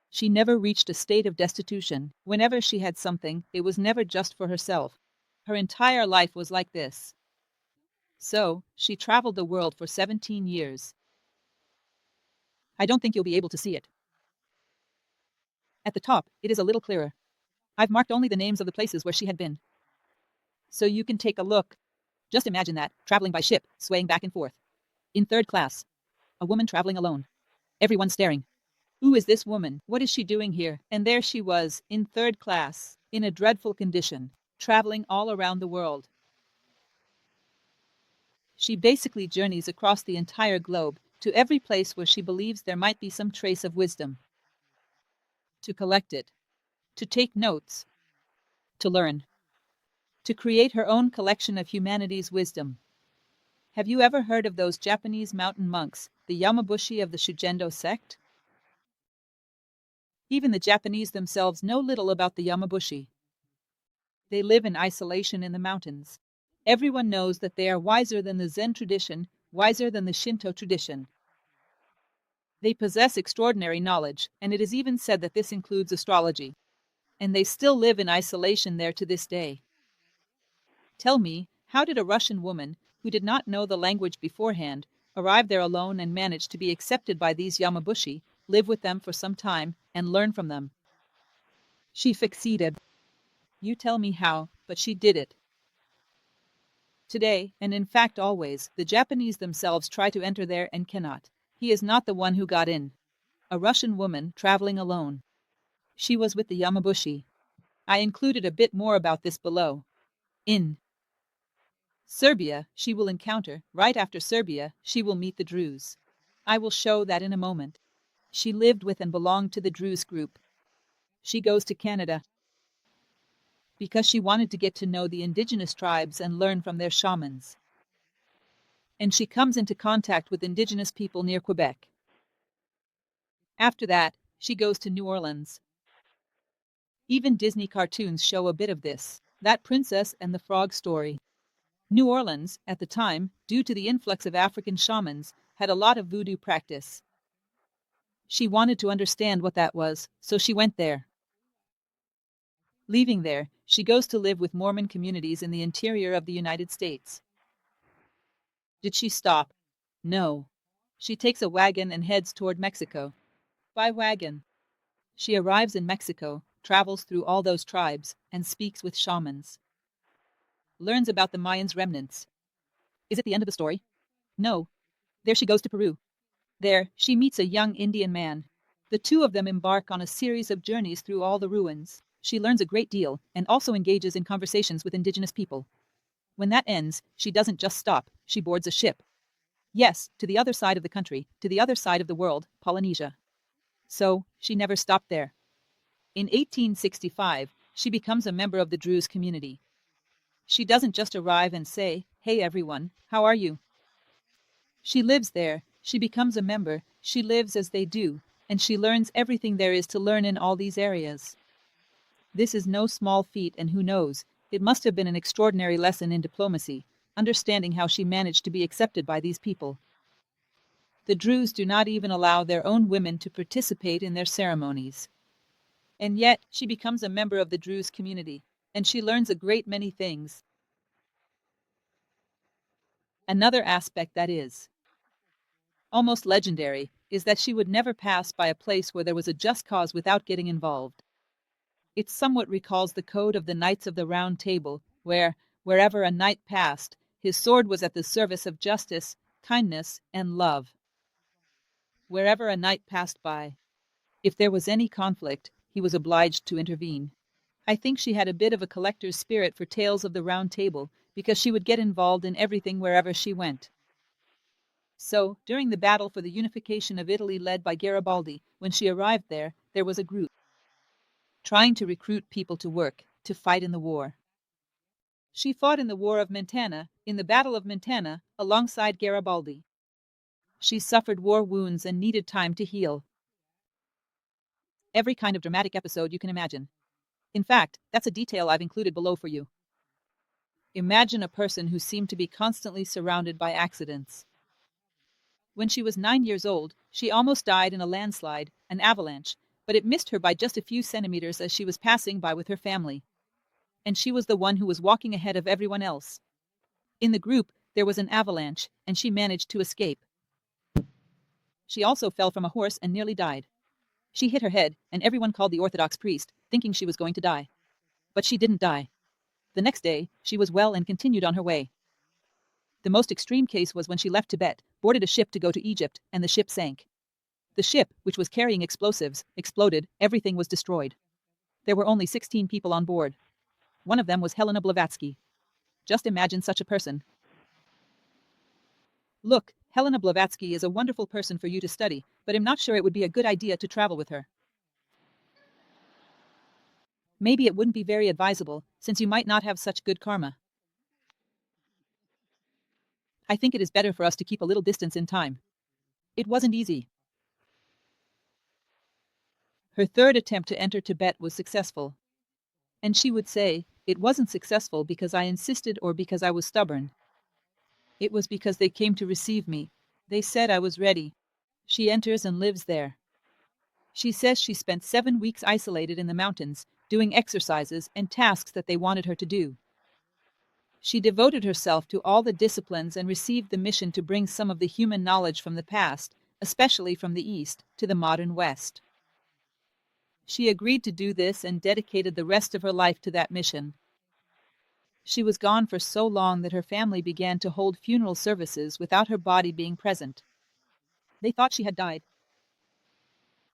She never reached a state of destitution. Whenever she had something, it was never just for herself. Her entire life was like this. So, she traveled the world for 17 years. I don't think you'll be able to see it. At the top, it is a little clearer. I've marked only the names of the places where she had been. So you can take a look. Just imagine that, traveling by ship, swaying back and forth. In 3rd class. A woman traveling alone. Everyone staring. Who is this woman? What is she doing here? And there she was, in 3rd class, in a dreadful condition, traveling all around the world. She basically journeys across the entire globe, to every place where she believes there might be some trace of wisdom. To collect it. To take notes. To learn. To create her own collection of humanity's wisdom. Have you ever heard of those Japanese mountain monks, the Yamabushi of the Shugendo sect? Even the Japanese themselves know little about the Yamabushi. They live in isolation in the mountains. Everyone knows that they are wiser than the Zen tradition, wiser than the Shinto tradition. They possess extraordinary knowledge, and it is even said that this includes astrology. And they still live in isolation there to this day. Tell me, how did a Russian woman, who did not know the language beforehand, arrive there alone and manage to be accepted by these Yamabushi, live with them for some time, and learn from them? She succeeded. You tell me how, but she did it. Today, and in fact always, the Japanese themselves try to enter there and cannot. He is not the one who got in. A Russian woman, traveling alone. She was with the Yamabushi. I included a bit more about this below. In Serbia, she will encounter, right after Serbia, she will meet the Druze. I will show that in a moment. She lived with and belonged to the Druze group. She goes to Canada because she wanted to get to know the indigenous tribes and learn from their shamans. And she comes into contact with indigenous people near Quebec. After that, she goes to New Orleans. Even Disney cartoons show a bit of this. That Princess and the Frog story. New Orleans, at the time, due to the influx of African shamans, had a lot of voodoo practice. She wanted to understand what that was, so she went there. Leaving there, she goes to live with Mormon communities in the interior of the United States. Did she stop? No. She takes a wagon and heads toward Mexico. By wagon. She arrives in Mexico, travels through all those tribes, and speaks with shamans. Learns about the Mayans' remnants. Is it the end of the story? No. There she goes to Peru. There, she meets a young Indian man. The two of them embark on a series of journeys through all the ruins. She learns a great deal, and also engages in conversations with indigenous people. When that ends, she doesn't just stop, she boards a ship. Yes, to the other side of the country, to the other side of the world, Polynesia. So, she never stopped there. In 1865, she becomes a member of the Druze community. She doesn't just arrive and say, "Hey everyone, how are you?" She lives there, she becomes a member, she lives as they do, and she learns everything there is to learn in all these areas. This is no small feat, and who knows, it must have been an extraordinary lesson in diplomacy, understanding how she managed to be accepted by these people. The Druze do not even allow their own women to participate in their ceremonies. And yet, she becomes a member of the Druze community, and she learns a great many things. Another aspect that is almost legendary is that she would never pass by a place where there was a just cause without getting involved. It somewhat recalls the code of the Knights of the Round Table, where, wherever a knight passed, his sword was at the service of justice, kindness, and love. Wherever a knight passed by, if there was any conflict, he was obliged to intervene. I think she had a bit of a collector's spirit for tales of the Round Table, because she would get involved in everything wherever she went. So, during the battle for the unification of Italy led by Garibaldi, when she arrived there, there was a group trying to recruit people to work, to fight in the war. She fought in the War of Mentana, in the Battle of Mentana, alongside Garibaldi. She suffered war wounds and needed time to heal. Every kind of dramatic episode you can imagine. In fact, that's a detail I've included below for you. Imagine a person who seemed to be constantly surrounded by accidents. When she was 9 years old, she almost died in a landslide, an avalanche, but it missed her by just a few centimeters as she was passing by with her family. And she was the one who was walking ahead of everyone else. In the group, there was an avalanche, and she managed to escape. She also fell from a horse and nearly died. She hit her head, and everyone called the Orthodox priest, thinking she was going to die. But she didn't die. The next day, she was well and continued on her way. The most extreme case was when she left Tibet, boarded a ship to go to Egypt, and the ship sank. The ship, which was carrying explosives, exploded, everything was destroyed. There were only 16 people on board. One of them was Helena Blavatsky. Just imagine such a person. Look, Helena Blavatsky is a wonderful person for you to study, but I'm not sure it would be a good idea to travel with her. Maybe it wouldn't be very advisable, since you might not have such good karma. I think it is better for us to keep a little distance in time. It wasn't easy. Her third attempt to enter Tibet was successful. And she would say, "It wasn't successful because I insisted or because I was stubborn. It was because they came to receive me. They said I was ready." She enters and lives there. She says she spent 7 weeks isolated in the mountains, doing exercises and tasks that they wanted her to do. She devoted herself to all the disciplines and received the mission to bring some of the human knowledge from the past, especially from the East, to the modern West. She agreed to do this and dedicated the rest of her life to that mission. She was gone for so long that her family began to hold funeral services without her body being present. They thought she had died.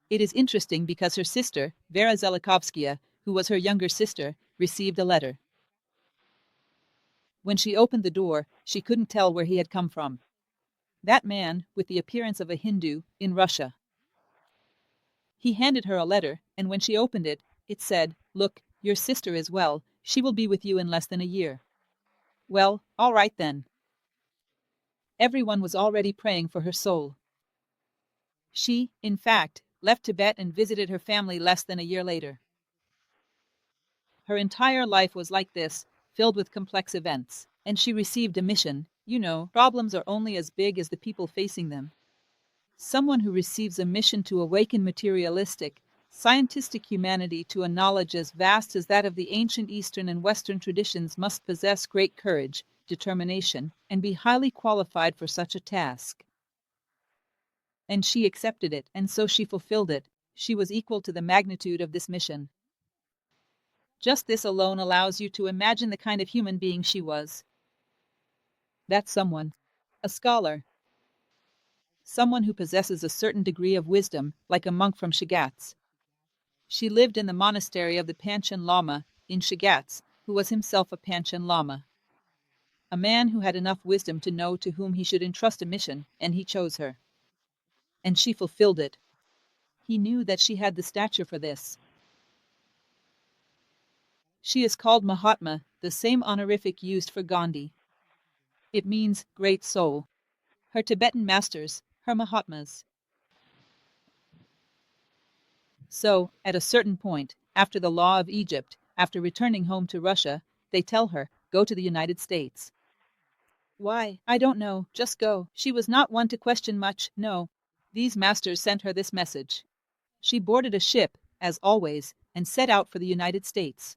It is interesting because her sister, Vera Zelikovskaya, who was her younger sister, received a letter. When she opened the door, she couldn't tell where he had come from. That man, with the appearance of a Hindu, in Russia. He handed her a letter, and when she opened it, it said, "Look, your sister is well. She will be with you in less than a year." Well, all right then. Everyone was already praying for her soul. She, in fact, left Tibet and visited her family less than a year later. Her entire life was like this, filled with complex events, And she received a mission. You know, problems are only as big as the people facing them. Someone who receives a mission to awaken materialistic, scientific humanity to a knowledge as vast as that of the ancient Eastern and Western traditions must possess great courage, determination, and be highly qualified for such a task. And she accepted it, and so she fulfilled it. She was equal to the magnitude of this mission. Just this alone allows you to imagine the kind of human being she was. That someone, a scholar, someone who possesses a certain degree of wisdom, like a monk from Shigatse. She lived in the monastery of the Panchen Lama in Shigatse, who was himself a Panchen Lama. A man who had enough wisdom to know to whom he should entrust a mission, and he chose her. And she fulfilled it. He knew that she had the stature for this. She is called Mahatma, the same honorific used for Gandhi. It means great soul. Her Tibetan masters, her Mahatmas. So, at a certain point, after the law of Egypt, after returning home to Russia, they tell her, go to the United States. Why? I don't know, just go. She was not one to question much, no. These masters sent her this message. She boarded a ship, as always, and set out for the United States.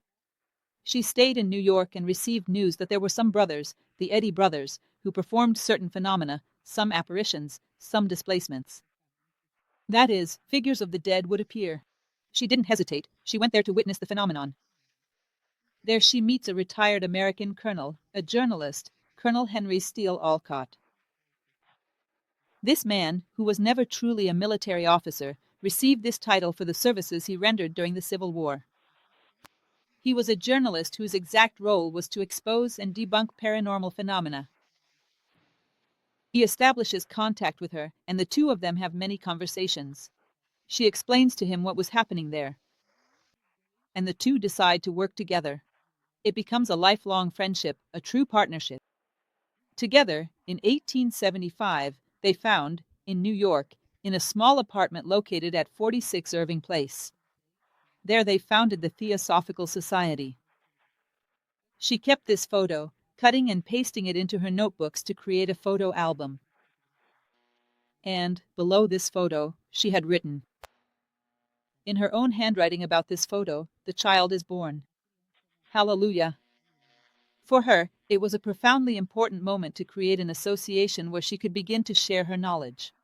She stayed in New York and received news that there were some brothers, the Eddy brothers, who performed certain phenomena, some apparitions, some displacements. That is, figures of the dead would appear. She didn't hesitate. She went there to witness the phenomenon. There she meets a retired American colonel, a journalist, Colonel Henry Steele Olcott. This man, who was never truly a military officer, received this title for the services he rendered during the Civil War. He was a journalist whose exact role was to expose and debunk paranormal phenomena. He establishes contact with her, and the two of them have many conversations. She explains to him what was happening there, and the two decide to work together. It becomes a lifelong friendship, a true partnership. Together, in 1875, they found, in New York, in a small apartment located at 46 Irving Place. There they founded the Theosophical Society. She kept this photo, cutting and pasting it into her notebooks to create a photo album. And, below this photo, she had written, in her own handwriting about this photo, the child is born. Hallelujah. For her, it was a profoundly important moment to create an association where she could begin to share her knowledge.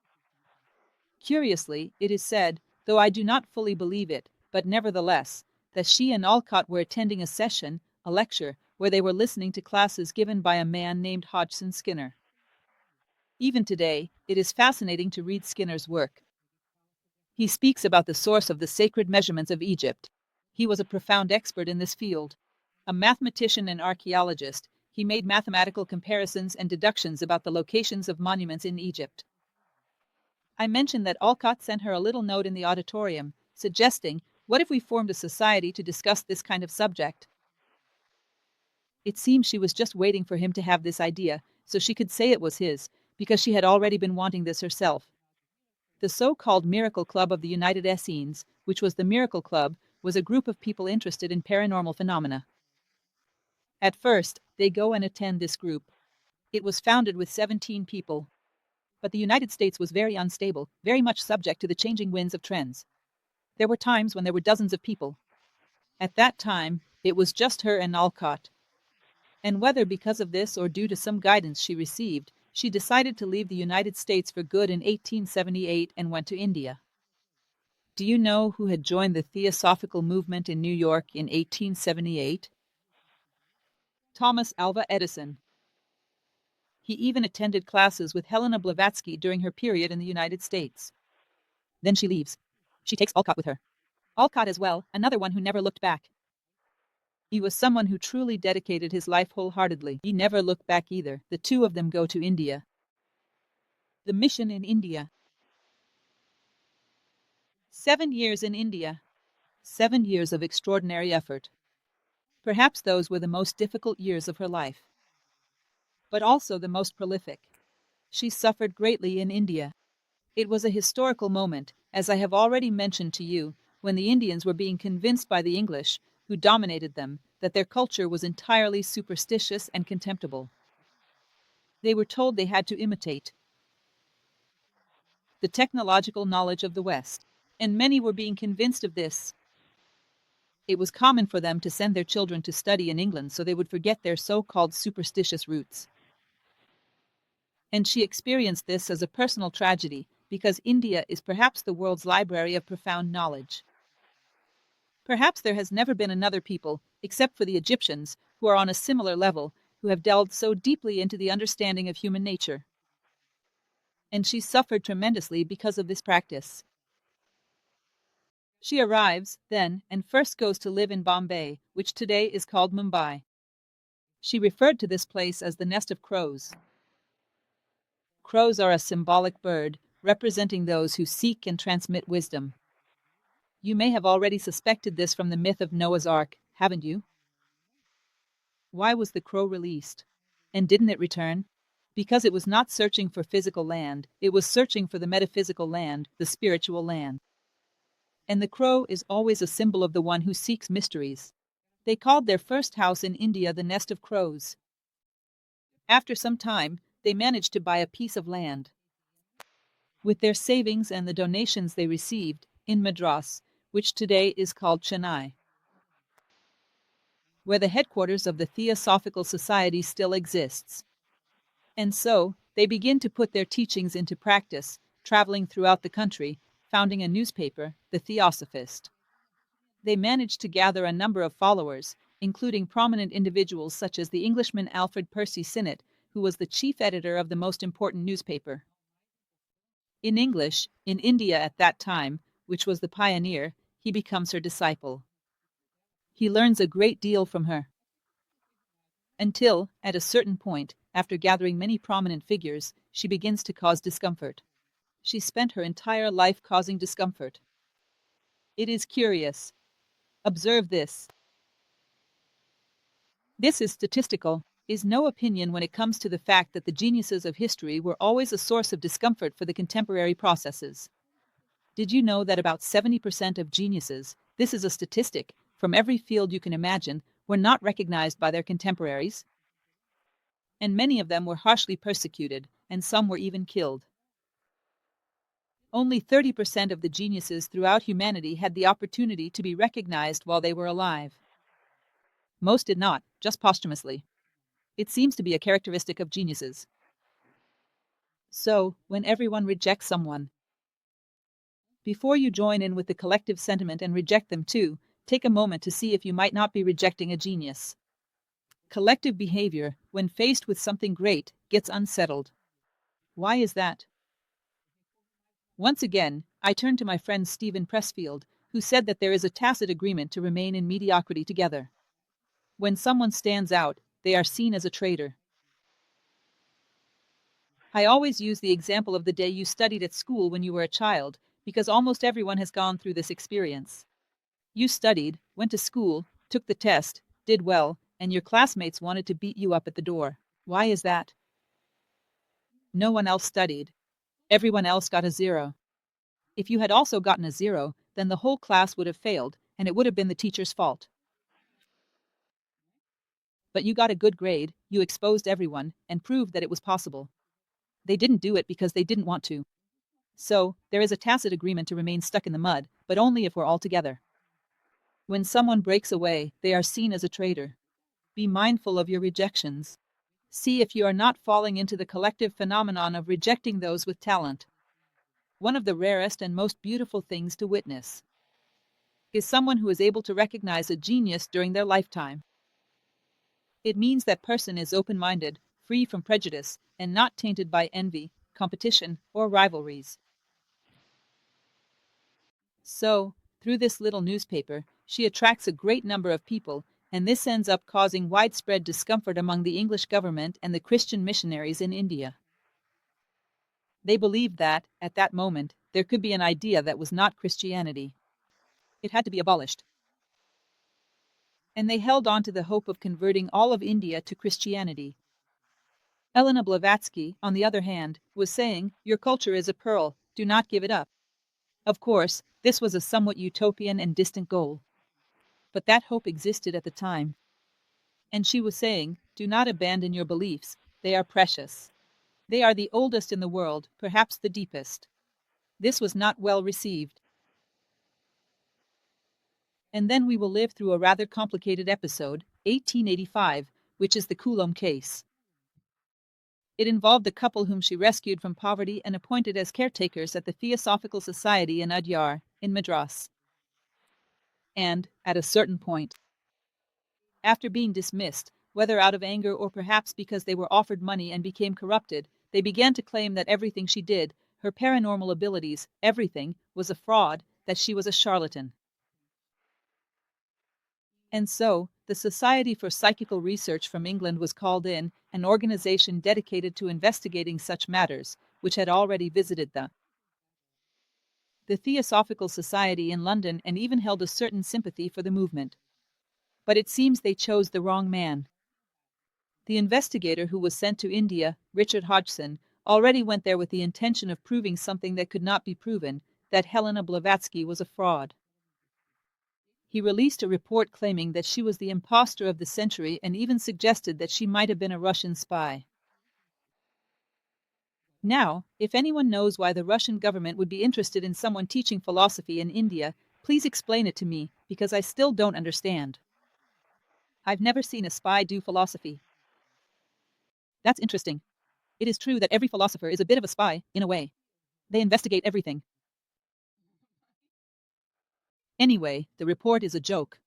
Curiously, it is said, though I do not fully believe it, but nevertheless, that she and Olcott were attending a session, a lecture, where they were listening to classes given by a man named Hodgson Skinner. Even today, it is fascinating to read Skinner's work. He speaks about the source of the sacred measurements of Egypt. He was a profound expert in this field. A mathematician and archaeologist, he made mathematical comparisons and deductions about the locations of monuments in Egypt. I mentioned that Olcott sent her a little note in the auditorium, suggesting, what if we formed a society to discuss this kind of subject? It seems she was just waiting for him to have this idea, so she could say it was his, because she had already been wanting this herself. The so-called Miracle Club of the United Essenes, which was the Miracle Club, was a group of people interested in paranormal phenomena. At first, they go and attend this group. It was founded with 17 people. But the United States was very unstable, very much subject to the changing winds of trends. There were times when there were dozens of people. At that time, it was just her and Olcott. And whether because of this or due to some guidance she received, she decided to leave the United States for good in 1878 and went to India. Do you know who had joined the Theosophical movement in New York in 1878? Thomas Alva Edison. He even attended classes with Helena Blavatsky during her period in the United States. Then she leaves. She takes Olcott with her. Olcott as well, another one who never looked back. He was someone who truly dedicated his life wholeheartedly. He never looked back either. The two of them go to India. The mission in India. 7 years in India. 7 years of extraordinary effort. Perhaps those were the most difficult years of her life, but also the most prolific. She suffered greatly in India. It was a historical moment, as I have already mentioned to you, when the Indians were being convinced by the English, who dominated them, that their culture was entirely superstitious and contemptible. They were told they had to imitate the technological knowledge of the West, and many were being convinced of this. It was common for them to send their children to study in England so they would forget their so-called superstitious roots. And she experienced this as a personal tragedy, because India is perhaps the world's library of profound knowledge. Perhaps there has never been another people, except for the Egyptians, who are on a similar level, who have delved so deeply into the understanding of human nature. And she suffered tremendously because of this practice. She arrives, then, and first goes to live in Bombay, which today is called Mumbai. She referred to this place as the nest of crows. Crows are a symbolic bird, representing those who seek and transmit wisdom. You may have already suspected this from the myth of Noah's Ark, haven't you? Why was the crow released? And didn't it return? Because it was not searching for physical land, it was searching for the metaphysical land, the spiritual land. And the crow is always a symbol of the one who seeks mysteries. They called their first house in India the nest of crows. After some time, they managed to buy a piece of land. With their savings and the donations they received, in Madras, which today is called Chennai, where the headquarters of the Theosophical Society still exists. And so, they begin to put their teachings into practice, traveling throughout the country, founding a newspaper, The Theosophist. They managed to gather a number of followers, including prominent individuals such as the Englishman Alfred Percy Sinnett, who was the chief editor of the most important newspaper in English, in India at that time, which was the pioneer. He becomes her disciple. He learns a great deal from her. Until, at a certain point, after gathering many prominent figures, she begins to cause discomfort. She spent her entire life causing discomfort. It is curious. Observe this. This is statistical, is no opinion when it comes to the fact that the geniuses of history were always a source of discomfort for the contemporary processes. Did you know that about 70% of geniuses, this is a statistic, from every field you can imagine, were not recognized by their contemporaries? And many of them were harshly persecuted, and some were even killed. Only 30% of the geniuses throughout humanity had the opportunity to be recognized while they were alive. Most did not, just posthumously. It seems to be a characteristic of geniuses. So, when everyone rejects someone, before you join in with the collective sentiment and reject them too, take a moment to see if you might not be rejecting a genius. Collective behavior, when faced with something great, gets unsettled. Why is that? Once again, I turn to my friend Stephen Pressfield, who said that there is a tacit agreement to remain in mediocrity together. When someone stands out, they are seen as a traitor. I always use the example of the day you studied at school when you were a child, because almost everyone has gone through this experience. You studied, went to school, took the test, did well, and your classmates wanted to beat you up at the door. Why is that? No one else studied. Everyone else got a 0. If you had also gotten a 0, then the whole class would have failed, and it would have been the teacher's fault. But you got a good grade, you exposed everyone, and proved that it was possible. They didn't do it because they didn't want to. So, there is a tacit agreement to remain stuck in the mud, but only if we're all together. When someone breaks away, they are seen as a traitor. Be mindful of your rejections. See if you are not falling into the collective phenomenon of rejecting those with talent. One of the rarest and most beautiful things to witness is someone who is able to recognize a genius during their lifetime. It means that person is open-minded, free from prejudice, and not tainted by envy, competition, or rivalries. So, through this little newspaper, she attracts a great number of people, and this ends up causing widespread discomfort among the English government and the Christian missionaries in India. They believed that, at that moment, there could be an idea that was not Christianity. It had to be abolished. And they held on to the hope of converting all of India to Christianity. Helena Blavatsky, on the other hand, was saying, "Your culture is a pearl, do not give it up." Of course, this was a somewhat utopian and distant goal. But that hope existed at the time. And she was saying, "Do not abandon your beliefs, they are precious." They are the oldest in the world, perhaps the deepest. This was not well received. And then we will live through a rather complicated episode, 1885, which is the Coulomb case. It involved a couple whom she rescued from poverty and appointed as caretakers at the Theosophical Society in Udyar, in Madras. And, at a certain point, after being dismissed, whether out of anger or perhaps because they were offered money and became corrupted, they began to claim that everything she did, her paranormal abilities, everything, was a fraud, that she was a charlatan. And so, the Society for Psychical Research from England was called in, an organization dedicated to investigating such matters, which had already visited the Theosophical Society in London and even held a certain sympathy for the movement. But it seems they chose the wrong man. The investigator who was sent to India, Richard Hodgson, already went there with the intention of proving something that could not be proven, that Helena Blavatsky was a fraud. He released a report claiming that she was the impostor of the century and even suggested that she might have been a Russian spy. Now, if anyone knows why the Russian government would be interested in someone teaching philosophy in India, please explain it to me, because I still don't understand. I've never seen a spy do philosophy. That's interesting. It is true that every philosopher is a bit of a spy, in a way. They investigate everything. Anyway, the report is a joke.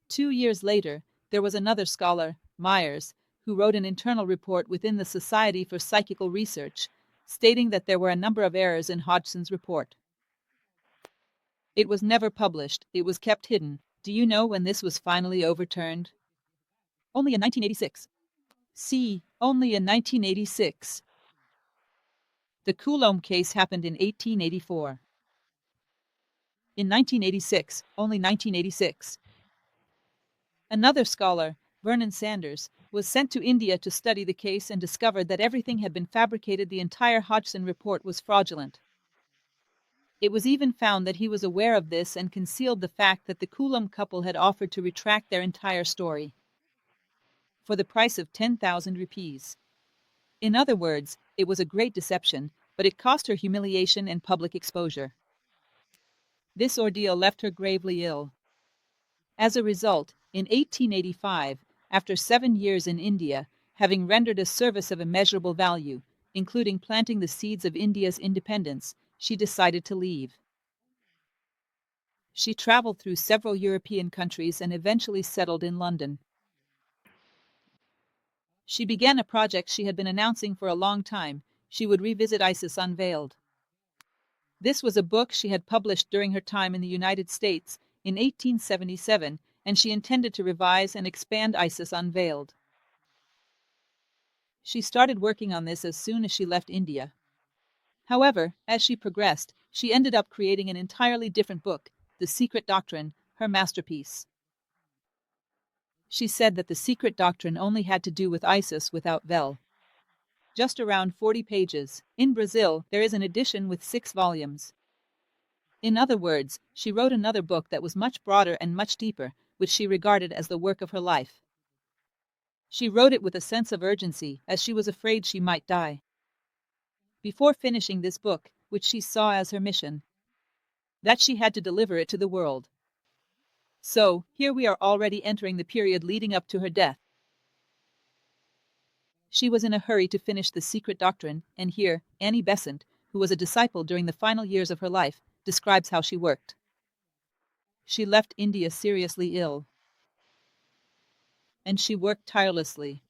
2 years later, there was another scholar, Myers, who wrote an internal report within the Society for Psychical Research, stating that there were a number of errors in Hodgson's report. It was never published, it was kept hidden. Do you know when this was finally overturned? Only in 1986. See, only in 1986. The Coulomb case happened in 1884. In 1986, only 1986. Another scholar, Vernon Sanders, was sent to India to study the case and discovered that everything had been fabricated. The entire Hodgson report was fraudulent. It was even found that he was aware of this and concealed the fact that the Coulomb couple had offered to retract their entire story for the price of 10,000 rupees. In other words, it was a great deception, but it cost her humiliation and public exposure. This ordeal left her gravely ill. As a result, in 1885, after 7 years in India, having rendered a service of immeasurable value, including planting the seeds of India's independence, she decided to leave. She traveled through several European countries and eventually settled in London. She began a project she had been announcing for a long time. She would revisit Isis Unveiled. This was a book she had published during her time in the United States in 1877, and she intended to revise and expand Isis Unveiled. She started working on this as soon as she left India. However, as she progressed, she ended up creating an entirely different book, The Secret Doctrine, her masterpiece. She said that the secret doctrine only had to do with Isis without Vel. Just around 40 pages. In Brazil, there is an edition with 6 volumes. In other words, she wrote another book that was much broader and much deeper, which she regarded as the work of her life. She wrote it with a sense of urgency, as she was afraid she might die before finishing this book, which she saw as her mission, that she had to deliver it to the world. So, here we are already entering the period leading up to her death. She was in a hurry to finish The Secret Doctrine, and here, Annie Besant, who was a disciple during the final years of her life, describes how she worked. She left India seriously ill, and she worked tirelessly.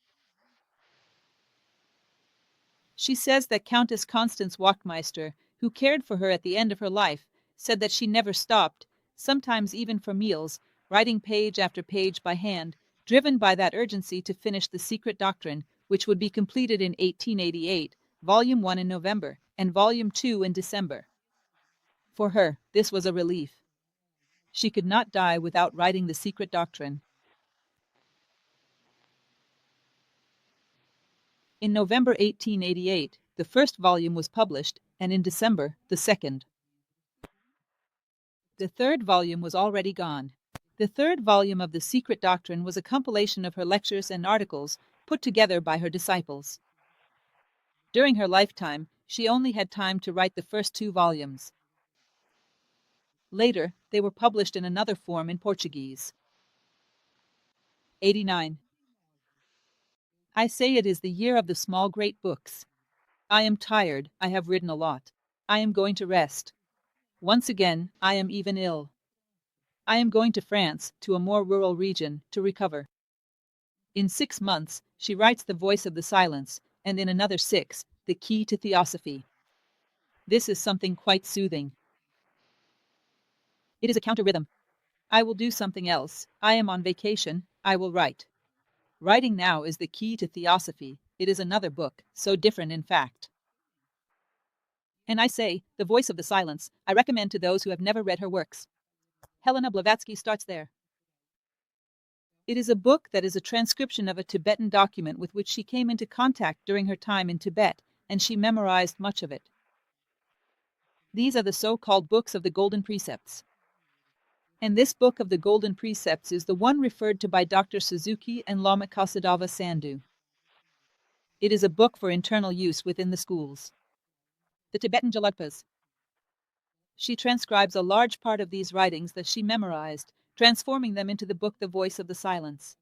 She says that Countess Constance Wachtmeister, who cared for her at the end of her life, said that she never stopped, sometimes even for meals, writing page after page by hand, driven by that urgency to finish The Secret Doctrine, which would be completed in 1888, Volume 1 in November, and Volume 2 in December. For her, this was a relief. She could not die without writing The Secret Doctrine. In November 1888, the first volume was published, and in December, the second. The third volume was already gone. The third volume of The Secret Doctrine was a compilation of her lectures and articles put together by her disciples. During her lifetime, she only had time to write the first 2 volumes. Later, they were published in another form in Portuguese. 89. I say it is the year of the small great books. I am tired, I have written a lot. I am going to rest. Once again, I am even ill. I am going to France, to a more rural region, to recover. In 6 months, she writes The Voice of the Silence, and in another 6, The Key to Theosophy. This is something quite soothing. It is a counter-rhythm. I will do something else. I am on vacation. I will write. Writing now is the key to theosophy. It is another book, so different in fact. And I say, The Voice of the Silence, I recommend to those who have never read her works. Helena Blavatsky starts there. It is a book that is a transcription of a Tibetan document with which she came into contact during her time in Tibet, and she memorized much of it. These are the so-called books of the Golden Precepts. And this book of the Golden Precepts is the one referred to by Dr. Suzuki and Lama Kasadava Sandhu. It is a book for internal use within the schools. The Tibetan Jalagpas. She transcribes a large part of these writings that she memorized, transforming them into the book The Voice of the Silence.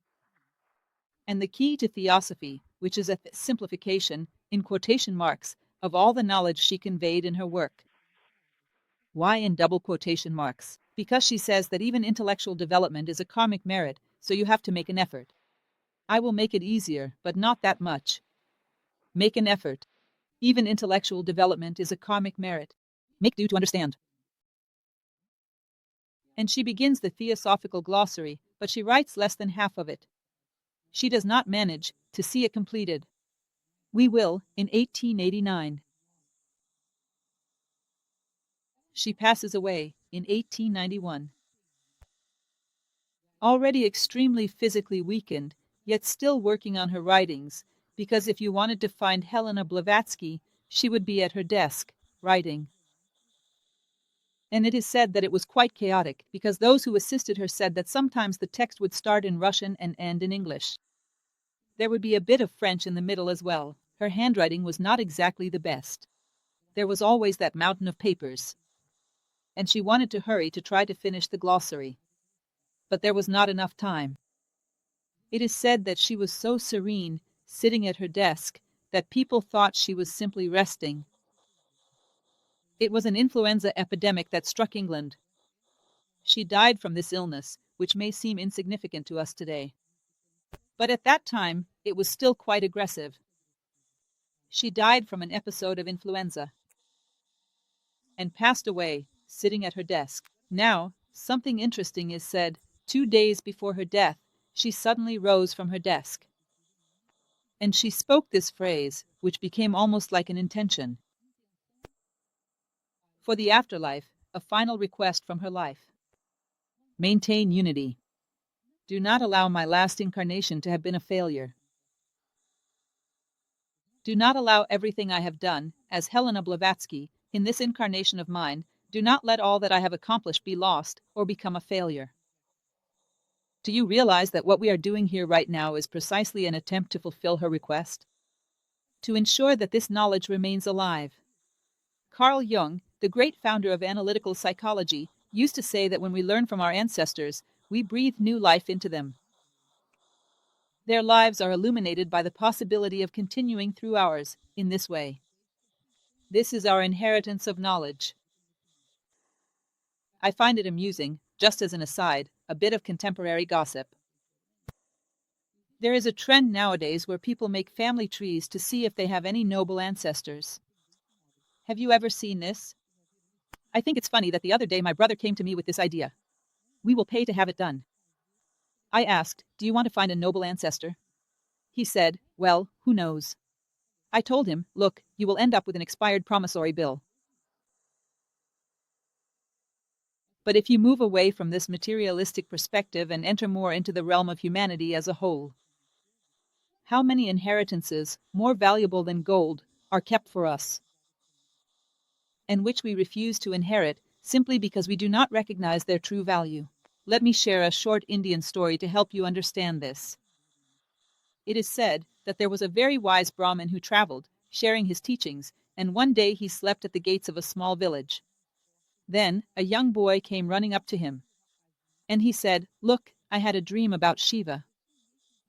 And the key to theosophy, which is a simplification, in quotation marks, of all the knowledge she conveyed in her work. Why in double quotation marks? Because she says that even intellectual development is a karmic merit, so you have to make an effort. I will make it easier, but not that much. Make an effort. Even intellectual development is a karmic merit. Make do to understand. And she begins the Theosophical Glossary, but she writes less than half of it. She does not manage to see it completed. We will, in 1889. She passes away in 1891. Already extremely physically weakened, yet still working on her writings, because if you wanted to find Helena Blavatsky, she would be at her desk, writing. And it is said that it was quite chaotic, because those who assisted her said that sometimes the text would start in Russian and end in English. There would be a bit of French in the middle as well. Her handwriting was not exactly the best. There was always that mountain of papers. And she wanted to hurry to try to finish the glossary. But there was not enough time. It is said that she was so serene, sitting at her desk, that people thought she was simply resting. It was an influenza epidemic that struck England. She died from this illness, which may seem insignificant to us today. But at that time, it was still quite aggressive. She died from an episode of influenza and passed away, sitting at her desk. Now, something interesting is said. 2 days before her death, she suddenly rose from her desk. And she spoke this phrase, which became almost like an intention. For the afterlife, a final request from her life. Maintain unity. Do not allow my last incarnation to have been a failure. Do not allow everything I have done, as Helena Blavatsky, in this incarnation of mine, do not let all that I have accomplished be lost or become a failure. Do you realize that what we are doing here right now is precisely an attempt to fulfill her request? To ensure that this knowledge remains alive. Carl Jung, the great founder of analytical psychology, used to say that when we learn from our ancestors, we breathe new life into them. Their lives are illuminated by the possibility of continuing through ours in this way. This is our inheritance of knowledge. I find it amusing, just as an aside, a bit of contemporary gossip. There is a trend nowadays where people make family trees to see if they have any noble ancestors. Have you ever seen this? I think it's funny that the other day my brother came to me with this idea. We will pay to have it done. I asked, do you want to find a noble ancestor? He said, well, who knows? I told him, look, you will end up with an expired promissory bill. But if you move away from this materialistic perspective and enter more into the realm of humanity as a whole, how many inheritances, more valuable than gold, are kept for us, and which we refuse to inherit simply because we do not recognize their true value? Let me share a short Indian story to help you understand this. It is said that there was a very wise Brahmin who traveled, sharing his teachings, and one day he slept at the gates of a small village. Then a young boy came running up to him, and he said, "Look, I had a dream about Shiva.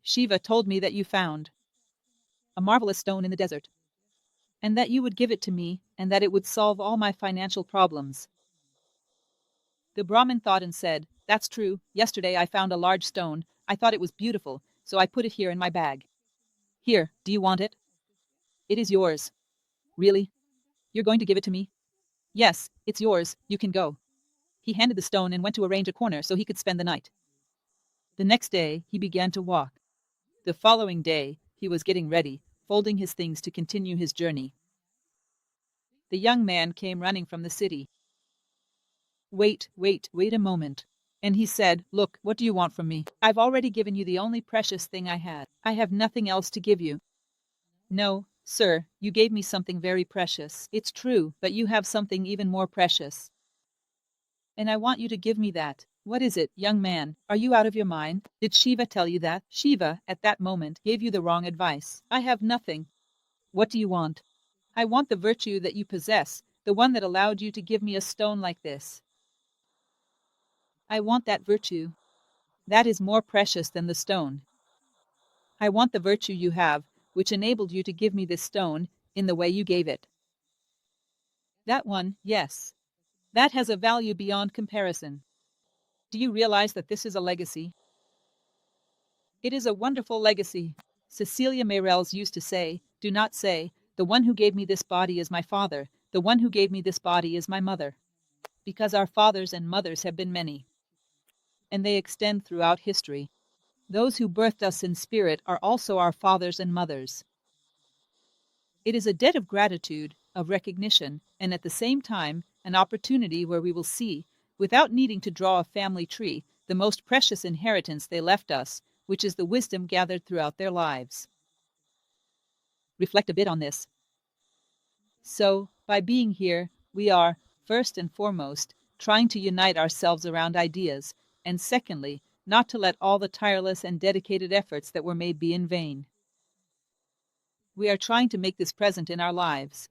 Shiva told me that you found a marvelous stone in the desert, and that you would give it to me, and that it would solve all my financial problems." The Brahmin thought and said, "That's true. Yesterday I found a large stone. I thought it was beautiful, so I put it here in my bag. Here, do you want it? It is yours." "Really? You're going to give it to me?" "Yes, it's yours. You can go." He handed the stone and went to arrange a corner so he could spend the night. The next day he began to walk. The following day he was getting ready, folding his things to continue his journey. The young man came running from the city. Wait a moment." And he said, "Look, what do you want from me? I've already given you the only precious thing I had. I have nothing else to give you." "No, sir, you gave me something very precious. It's true, but you have something even more precious. And I want you to give me that." "What is it, young man? Are you out of your mind? Did Shiva tell you that?" "Shiva, at that moment, gave you the wrong advice. I have nothing." "What do you want?" "I want the virtue that you possess, the one that allowed you to give me a stone like this. I want that virtue. That is more precious than the stone. I want the virtue you have, which enabled you to give me this stone, in the way you gave it. That one, yes. That has a value beyond comparison. Do you realize that this is a legacy? It is a wonderful legacy. Cecilia Mayrels used to say, "Do not say, 'The one who gave me this body is my father, the one who gave me this body is my mother,' because our fathers and mothers have been many, and they extend throughout history. Those who birthed us in spirit are also our fathers and mothers. It is a debt of gratitude, of recognition, and at the same time an opportunity where we will see, without needing to draw a family tree, the most precious inheritance they left us, which is the wisdom gathered throughout their lives." Reflect a bit on this. So, by being here, we are, first and foremost, trying to unite ourselves around ideas, and secondly, not to let all the tireless and dedicated efforts that were made be in vain. We are trying to make this present in our lives.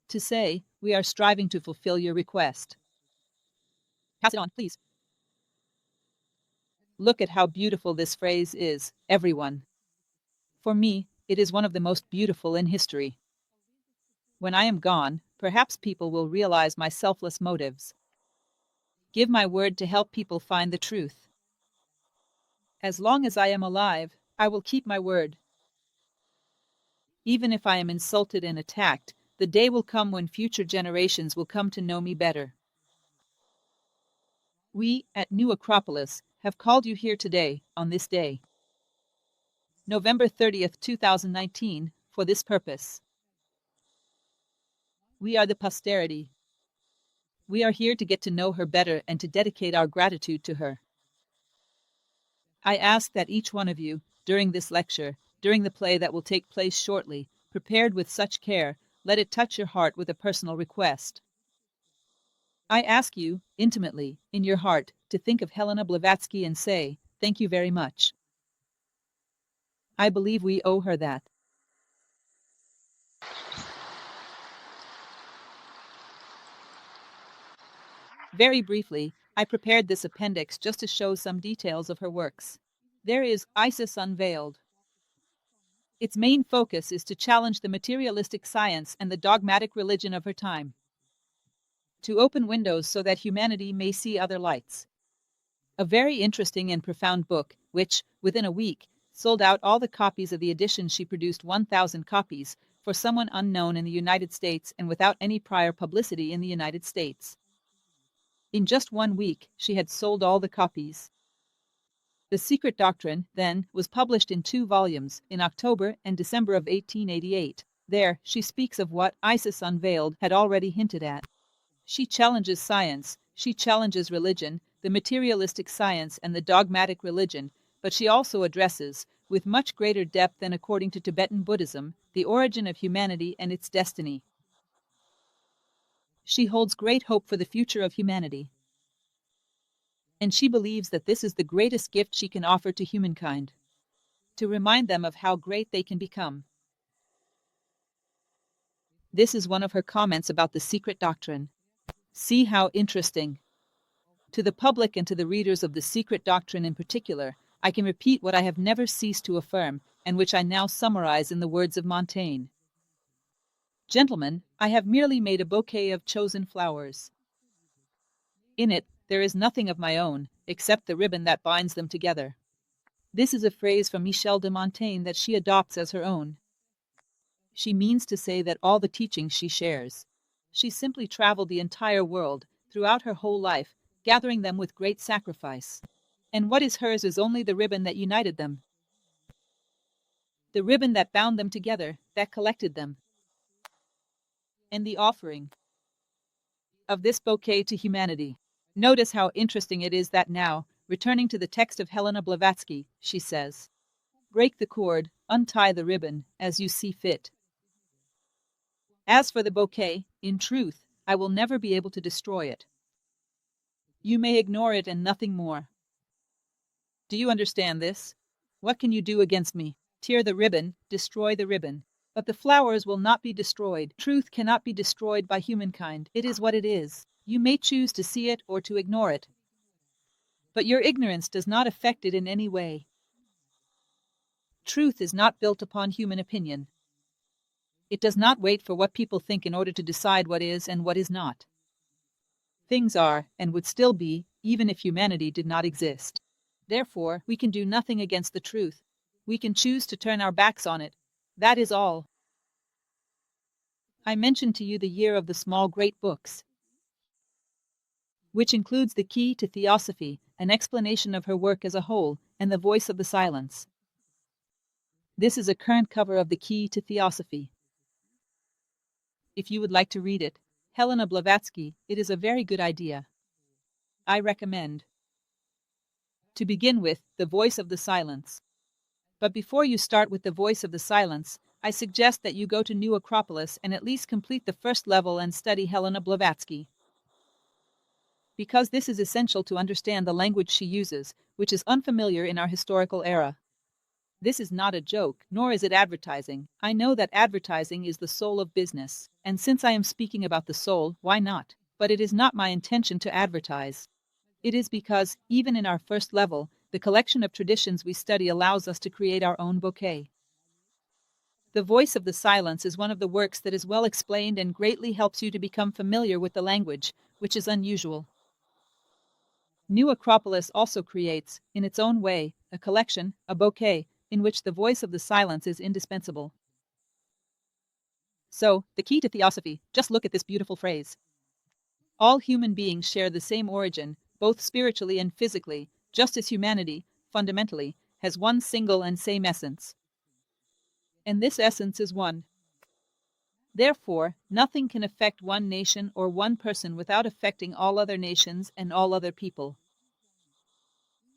To say, we are striving to fulfill your request. Pass it on, please. Look at how beautiful this phrase is, everyone. For me, it is one of the most beautiful in history. When I am gone, perhaps people will realize my selfless motives. Give my word to help people find the truth. As long as I am alive, I will keep my word. Even if I am insulted and attacked, the day will come when future generations will come to know me better. We, at New Acropolis, have called you here today, on this day, November 30th, 2019, for this purpose. We are the posterity. We are here to get to know her better and to dedicate our gratitude to her. I ask that each one of you, during this lecture, during the play that will take place shortly, prepared with such care, let it touch your heart with a personal request. I ask you, intimately, in your heart, to think of Helena Blavatsky and say, "Thank you very much." I believe we owe her that. Very briefly, I prepared this appendix just to show some details of her works. There is Isis Unveiled. Its main focus is to challenge the materialistic science and the dogmatic religion of her time, to open windows so that humanity may see other lights. A very interesting and profound book, which, within a week, sold out all the copies of the edition. She produced 1,000 copies for someone unknown in the United States and without any prior publicity in the United States. In just 1 week, she had sold all the copies. The Secret Doctrine, then, was published in 2 volumes, in October and December of 1888. There, she speaks of what Isis Unveiled had already hinted at. She challenges science, she challenges religion, the materialistic science and the dogmatic religion, but she also addresses, with much greater depth than according to Tibetan Buddhism, the origin of humanity and its destiny. She holds great hope for the future of humanity, and she believes that this is the greatest gift she can offer to humankind, to remind them of how great they can become. This is one of her comments about the secret doctrine. See how interesting. To the public and to the readers of the secret doctrine in particular, I can repeat what I have never ceased to affirm, and which I now summarize in the words of Montaigne. Gentlemen, I have merely made a bouquet of chosen flowers. In it, there is nothing of my own, except the ribbon that binds them together. This is a phrase from Michel de Montaigne that she adopts as her own. She means to say that all the teachings she shares. She simply traveled the entire world, throughout her whole life, gathering them with great sacrifice. And what is hers is only the ribbon that united them. The ribbon that bound them together, that collected them. And the offering of this bouquet to humanity. Notice how interesting it is that now, returning to the text of Helena Blavatsky, she says, "Break the cord, untie the ribbon, as you see fit. As for the bouquet, in truth, I will never be able to destroy it. You may ignore it and nothing more. Do you understand this? What can you do against me? Tear the ribbon, destroy the ribbon. But the flowers will not be destroyed. Truth cannot be destroyed by humankind. It is what it is. You may choose to see it or to ignore it. But your ignorance does not affect it in any way. Truth is not built upon human opinion. It does not wait for what people think in order to decide what is and what is not. Things are, and would still be, even if humanity did not exist. Therefore, we can do nothing against the truth. We can choose to turn our backs on it. That is all. I mentioned to you the year of the small great books, which includes the key to Theosophy, an explanation of her work as a whole, and the voice of the silence. This is a current cover of the key to Theosophy. If you would like to read it, Helena Blavatsky, it is a very good idea. I recommend. To begin with, the voice of the silence. But before you start with the voice of the silence, I suggest that you go to New Acropolis and at least complete the first level and study Helena Blavatsky. Because this is essential to understand the language she uses, which is unfamiliar in our historical era. This is not a joke, nor is it advertising. I know that advertising is the soul of business, and since I am speaking about the soul, why not? But it is not my intention to advertise. It is because, even in our first level, the collection of traditions we study allows us to create our own bouquet. The voice of the silence is one of the works that is well explained and greatly helps you to become familiar with the language, which is unusual. New Acropolis also creates, in its own way, a collection, a bouquet, in which the voice of the silence is indispensable. So, the key to Theosophy, just look at this beautiful phrase. All human beings share the same origin, both spiritually and physically, just as humanity, fundamentally, has one single and same essence. And this essence is one. Therefore, nothing can affect one nation or one person without affecting all other nations and all other people.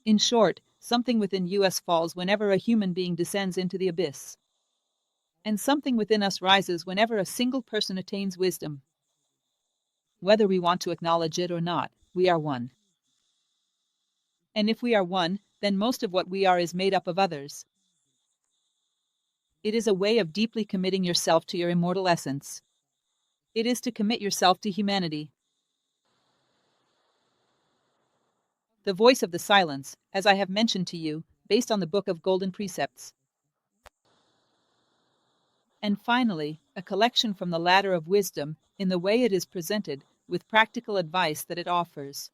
In short, something within us falls whenever a human being descends into the abyss. And something within us rises whenever a single person attains wisdom. Whether we want to acknowledge it or not, we are one. And if we are one, then most of what we are is made up of others. It is a way of deeply committing yourself to your immortal essence. It is to commit yourself to humanity. The voice of the silence, as I have mentioned to you, based on the Book of Golden Precepts. And finally, a collection from the Ladder of Wisdom in the way it is presented, with practical advice that it offers.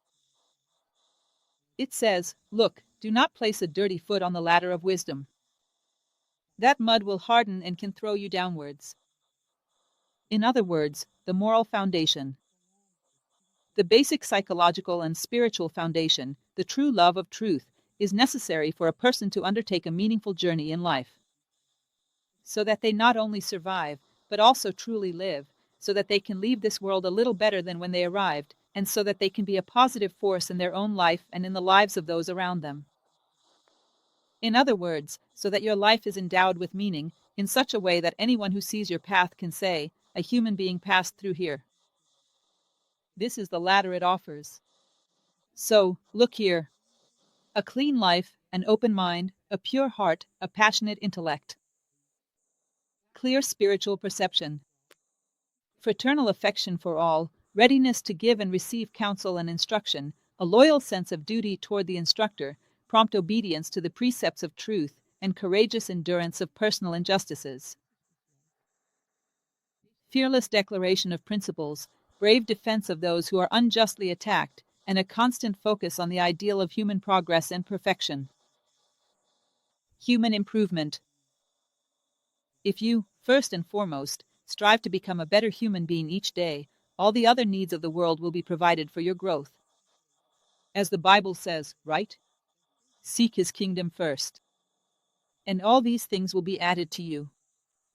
It says, look, do not place a dirty foot on the ladder of wisdom. That mud will harden and can throw you downwards. In other words, the moral foundation. The basic psychological and spiritual foundation, the true love of truth, is necessary for a person to undertake a meaningful journey in life. So that they not only survive, but also truly live, so that they can leave this world a little better than when they arrived, and so that they can be a positive force in their own life and in the lives of those around them. In other words, so that your life is endowed with meaning, in such a way that anyone who sees your path can say, a human being passed through here. This is the ladder it offers. So, look here. A clean life, an open mind, a pure heart, a passionate intellect. Clear spiritual perception. fraternal affection for all, readiness to give and receive counsel and instruction, a loyal sense of duty toward the instructor, prompt obedience to the precepts of truth, and courageous endurance of personal injustices. Fearless declaration of principles, brave defense of those who are unjustly attacked, and a constant focus on the ideal of human progress and perfection. Human improvement. If you, first and foremost, strive to become a better human being each day, all the other needs of the world will be provided for your growth. As the Bible says, right? Seek his kingdom first, and all these things will be added to you.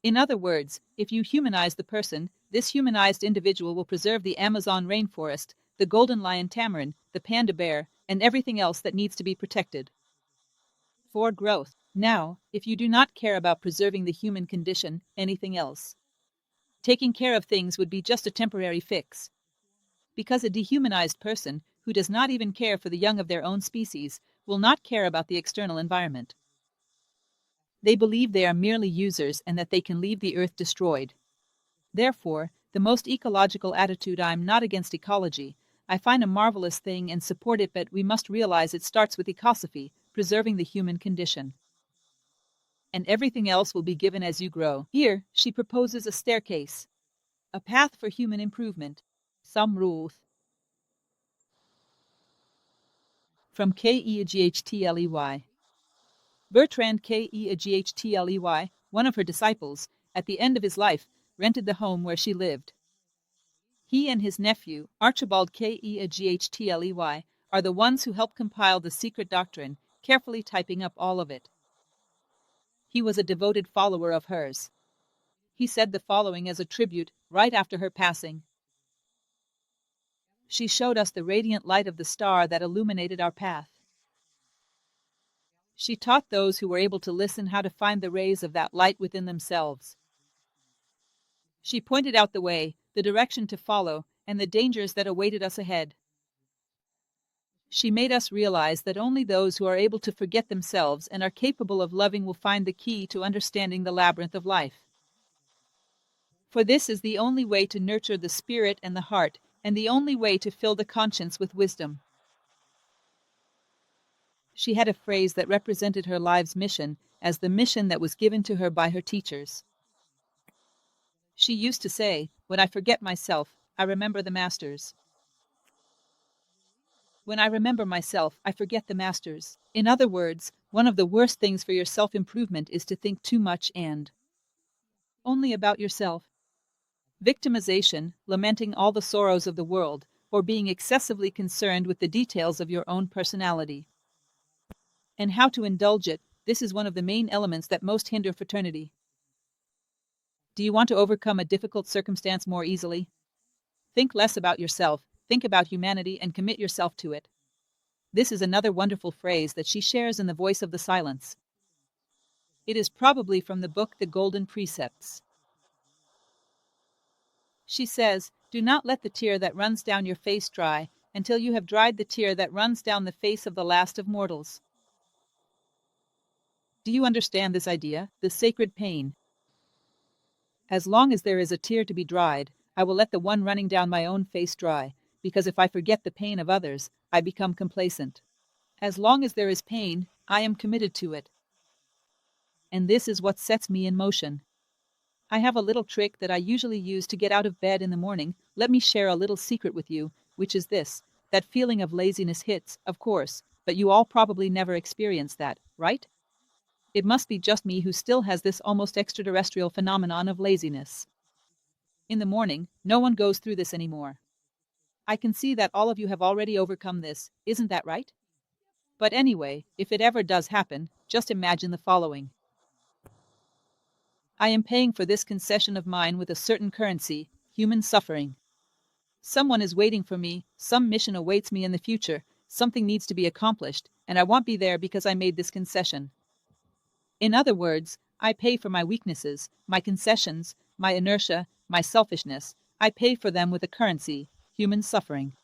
In other words, if you humanize the person, this humanized individual will preserve the Amazon rainforest, the golden lion tamarin, the panda bear, and everything else that needs to be protected. For growth. Now, if you do not care about preserving the human condition, anything else. Taking care of things would be just a temporary fix. Because a dehumanized person, who does not even care for the young of their own species, will not care about the external environment. They believe they are merely users and that they can leave the earth destroyed. Therefore, the most ecological attitude, I'm not against ecology. I find a marvelous thing and support it, but we must realize it starts with ecosophy, preserving the human condition. And everything else will be given as you grow. Here, she proposes a staircase, a path for human improvement. Some rules. From Keaghley. Bertrand Keaghley, one of her disciples, at the end of his life, rented the home where she lived. He and his nephew, Archibald Keaghley, are the ones who helped compile the secret doctrine, carefully typing up all of it. He was a devoted follower of hers. He said the following as a tribute right after her passing. She showed us the radiant light of the star that illuminated our path. She taught those who were able to listen how to find the rays of that light within themselves. She pointed out the way, the direction to follow, and the dangers that awaited us ahead. She made us realize that only those who are able to forget themselves and are capable of loving will find the key to understanding the labyrinth of life. For this is the only way to nurture the spirit and the heart, and the only way to fill the conscience with wisdom. She had a phrase that represented her life's mission as the mission that was given to her by her teachers. She used to say, "When I forget myself, I remember the masters. When I remember myself, I forget the masters." In other words, one of the worst things for your self-improvement is to think too much and only about yourself. Victimization, lamenting all the sorrows of the world, or being excessively concerned with the details of your own personality. And how to indulge it, this is one of the main elements that most hinder fraternity. Do you want to overcome a difficult circumstance more easily? Think less about yourself, think about humanity, and commit yourself to it. This is another wonderful phrase that she shares in the voice of the silence. It is probably from the book The Golden Precepts. She says, "Do not let the tear that runs down your face dry until you have dried the tear that runs down the face of the last of mortals." Do you understand this idea? The sacred pain. As long as there is a tear to be dried, I will let the one running down my own face dry, because if I forget the pain of others, I become complacent. As long as there is pain, I am committed to it. And this is what sets me in motion. I have a little trick that I usually use to get out of bed in the morning. Let me share a little secret with you, which is this. That feeling of laziness hits, of course, but you all probably never experienced that, right? It must be just me who still has this almost extraterrestrial phenomenon of laziness. In the morning, no one goes through this anymore. I can see that all of you have already overcome this, isn't that right? But anyway, if it ever does happen, just imagine the following. I am paying for this concession of mine with a certain currency, human suffering. Someone is waiting for me, some mission awaits me in the future, something needs to be accomplished, and I won't be there because I made this concession. In other words, I pay for my weaknesses, my concessions, my inertia, my selfishness. I pay for them with a currency, human suffering.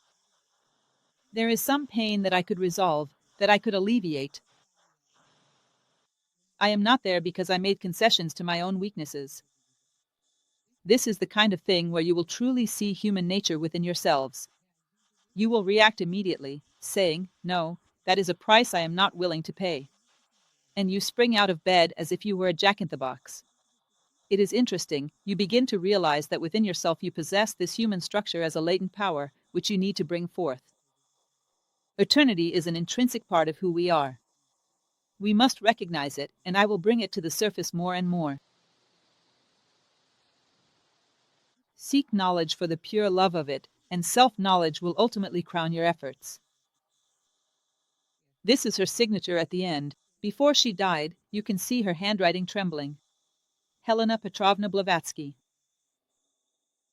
There is some pain that I could resolve, that I could alleviate. I am not there because I made concessions to my own weaknesses. This is the kind of thing where you will truly see human nature within yourselves. You will react immediately, saying, "No, that is a price I am not willing to pay." And you spring out of bed as if you were a jack-in-the-box. It is interesting, you begin to realize that within yourself you possess this human structure as a latent power, which you need to bring forth. Eternity is an intrinsic part of who we are. We must recognize it, and I will bring it to the surface more and more. Seek knowledge for the pure love of it, and self-knowledge will ultimately crown your efforts. This is her signature at the end. Before she died, you can see her handwriting trembling. Helena Blavatsky.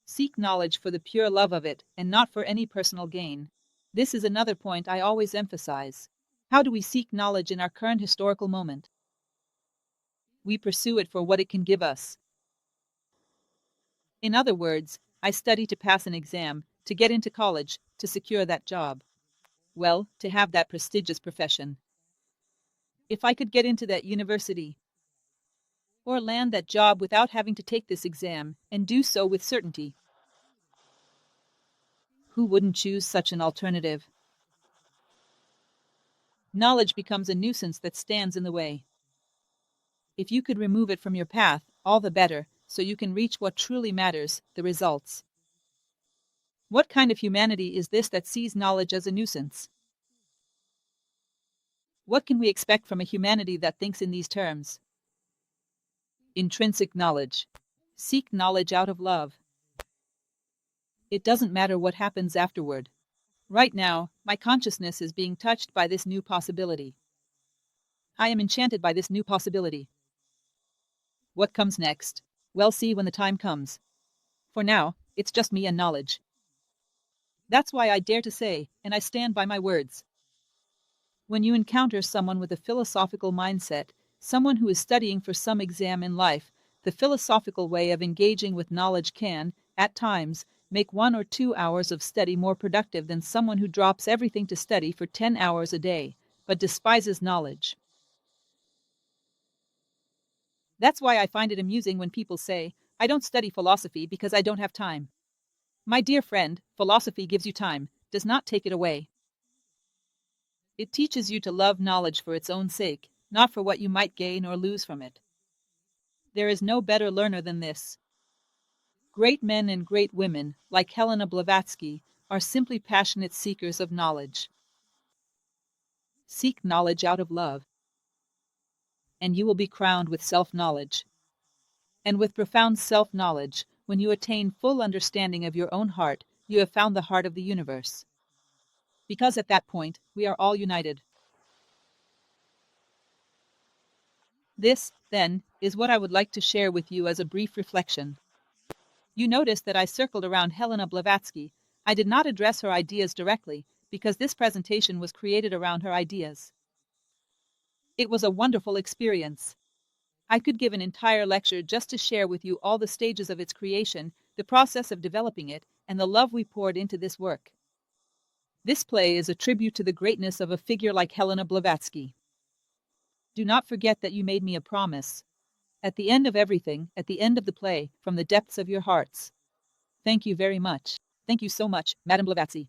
Seek knowledge for the pure love of it, and not for any personal gain. This is another point I always emphasize. How do we seek knowledge in our current historical moment? We pursue it for what it can give us. In other words, I study to pass an exam, to get into college, to secure that job. Well, to have that prestigious profession. If I could get into that university, or land that job without having to take this exam, and do so with certainty, who wouldn't choose such an alternative? Knowledge becomes a nuisance that stands in the way. If you could remove it from your path, all the better, so you can reach what truly matters, the results. What kind of humanity is this that sees knowledge as a nuisance? What can we expect from a humanity that thinks in these terms? Intrinsic knowledge. Seek knowledge out of love. It doesn't matter what happens afterward. Right now, my consciousness is being touched by this new possibility. I am enchanted by this new possibility. What comes next? We'll see when the time comes. For now, it's just me and knowledge. That's why I dare to say, and I stand by my words. When you encounter someone with a philosophical mindset, someone who is studying for some exam in life, the philosophical way of engaging with knowledge can, at times, make 1 or 2 hours of study more productive than someone who drops everything to study for 10 hours a day, but despises knowledge. That's why I find it amusing when people say, "I don't study philosophy because I don't have time." My dear friend, philosophy gives you time, does not take it away. It teaches you to love knowledge for its own sake, not for what you might gain or lose from it. There is no better learner than this. Great men and great women, like Helena Blavatsky, are simply passionate seekers of knowledge. Seek knowledge out of love, and you will be crowned with self-knowledge. And with profound self-knowledge, when you attain full understanding of your own heart, you have found the heart of the universe. Because at that point, we are all united. This, then, is what I would like to share with you as a brief reflection. You notice that I circled around Helena Blavatsky. I did not address her ideas directly, because this presentation was created around her ideas. It was a wonderful experience. I could give an entire lecture just to share with you all the stages of its creation, the process of developing it, and the love we poured into this work. This play is a tribute to the greatness of a figure like Helena Blavatsky. Do not forget that you made me a promise. At the end of everything, at the end of the play, from the depths of your hearts. Thank you very much. Thank you so much, Madame Blavatsky.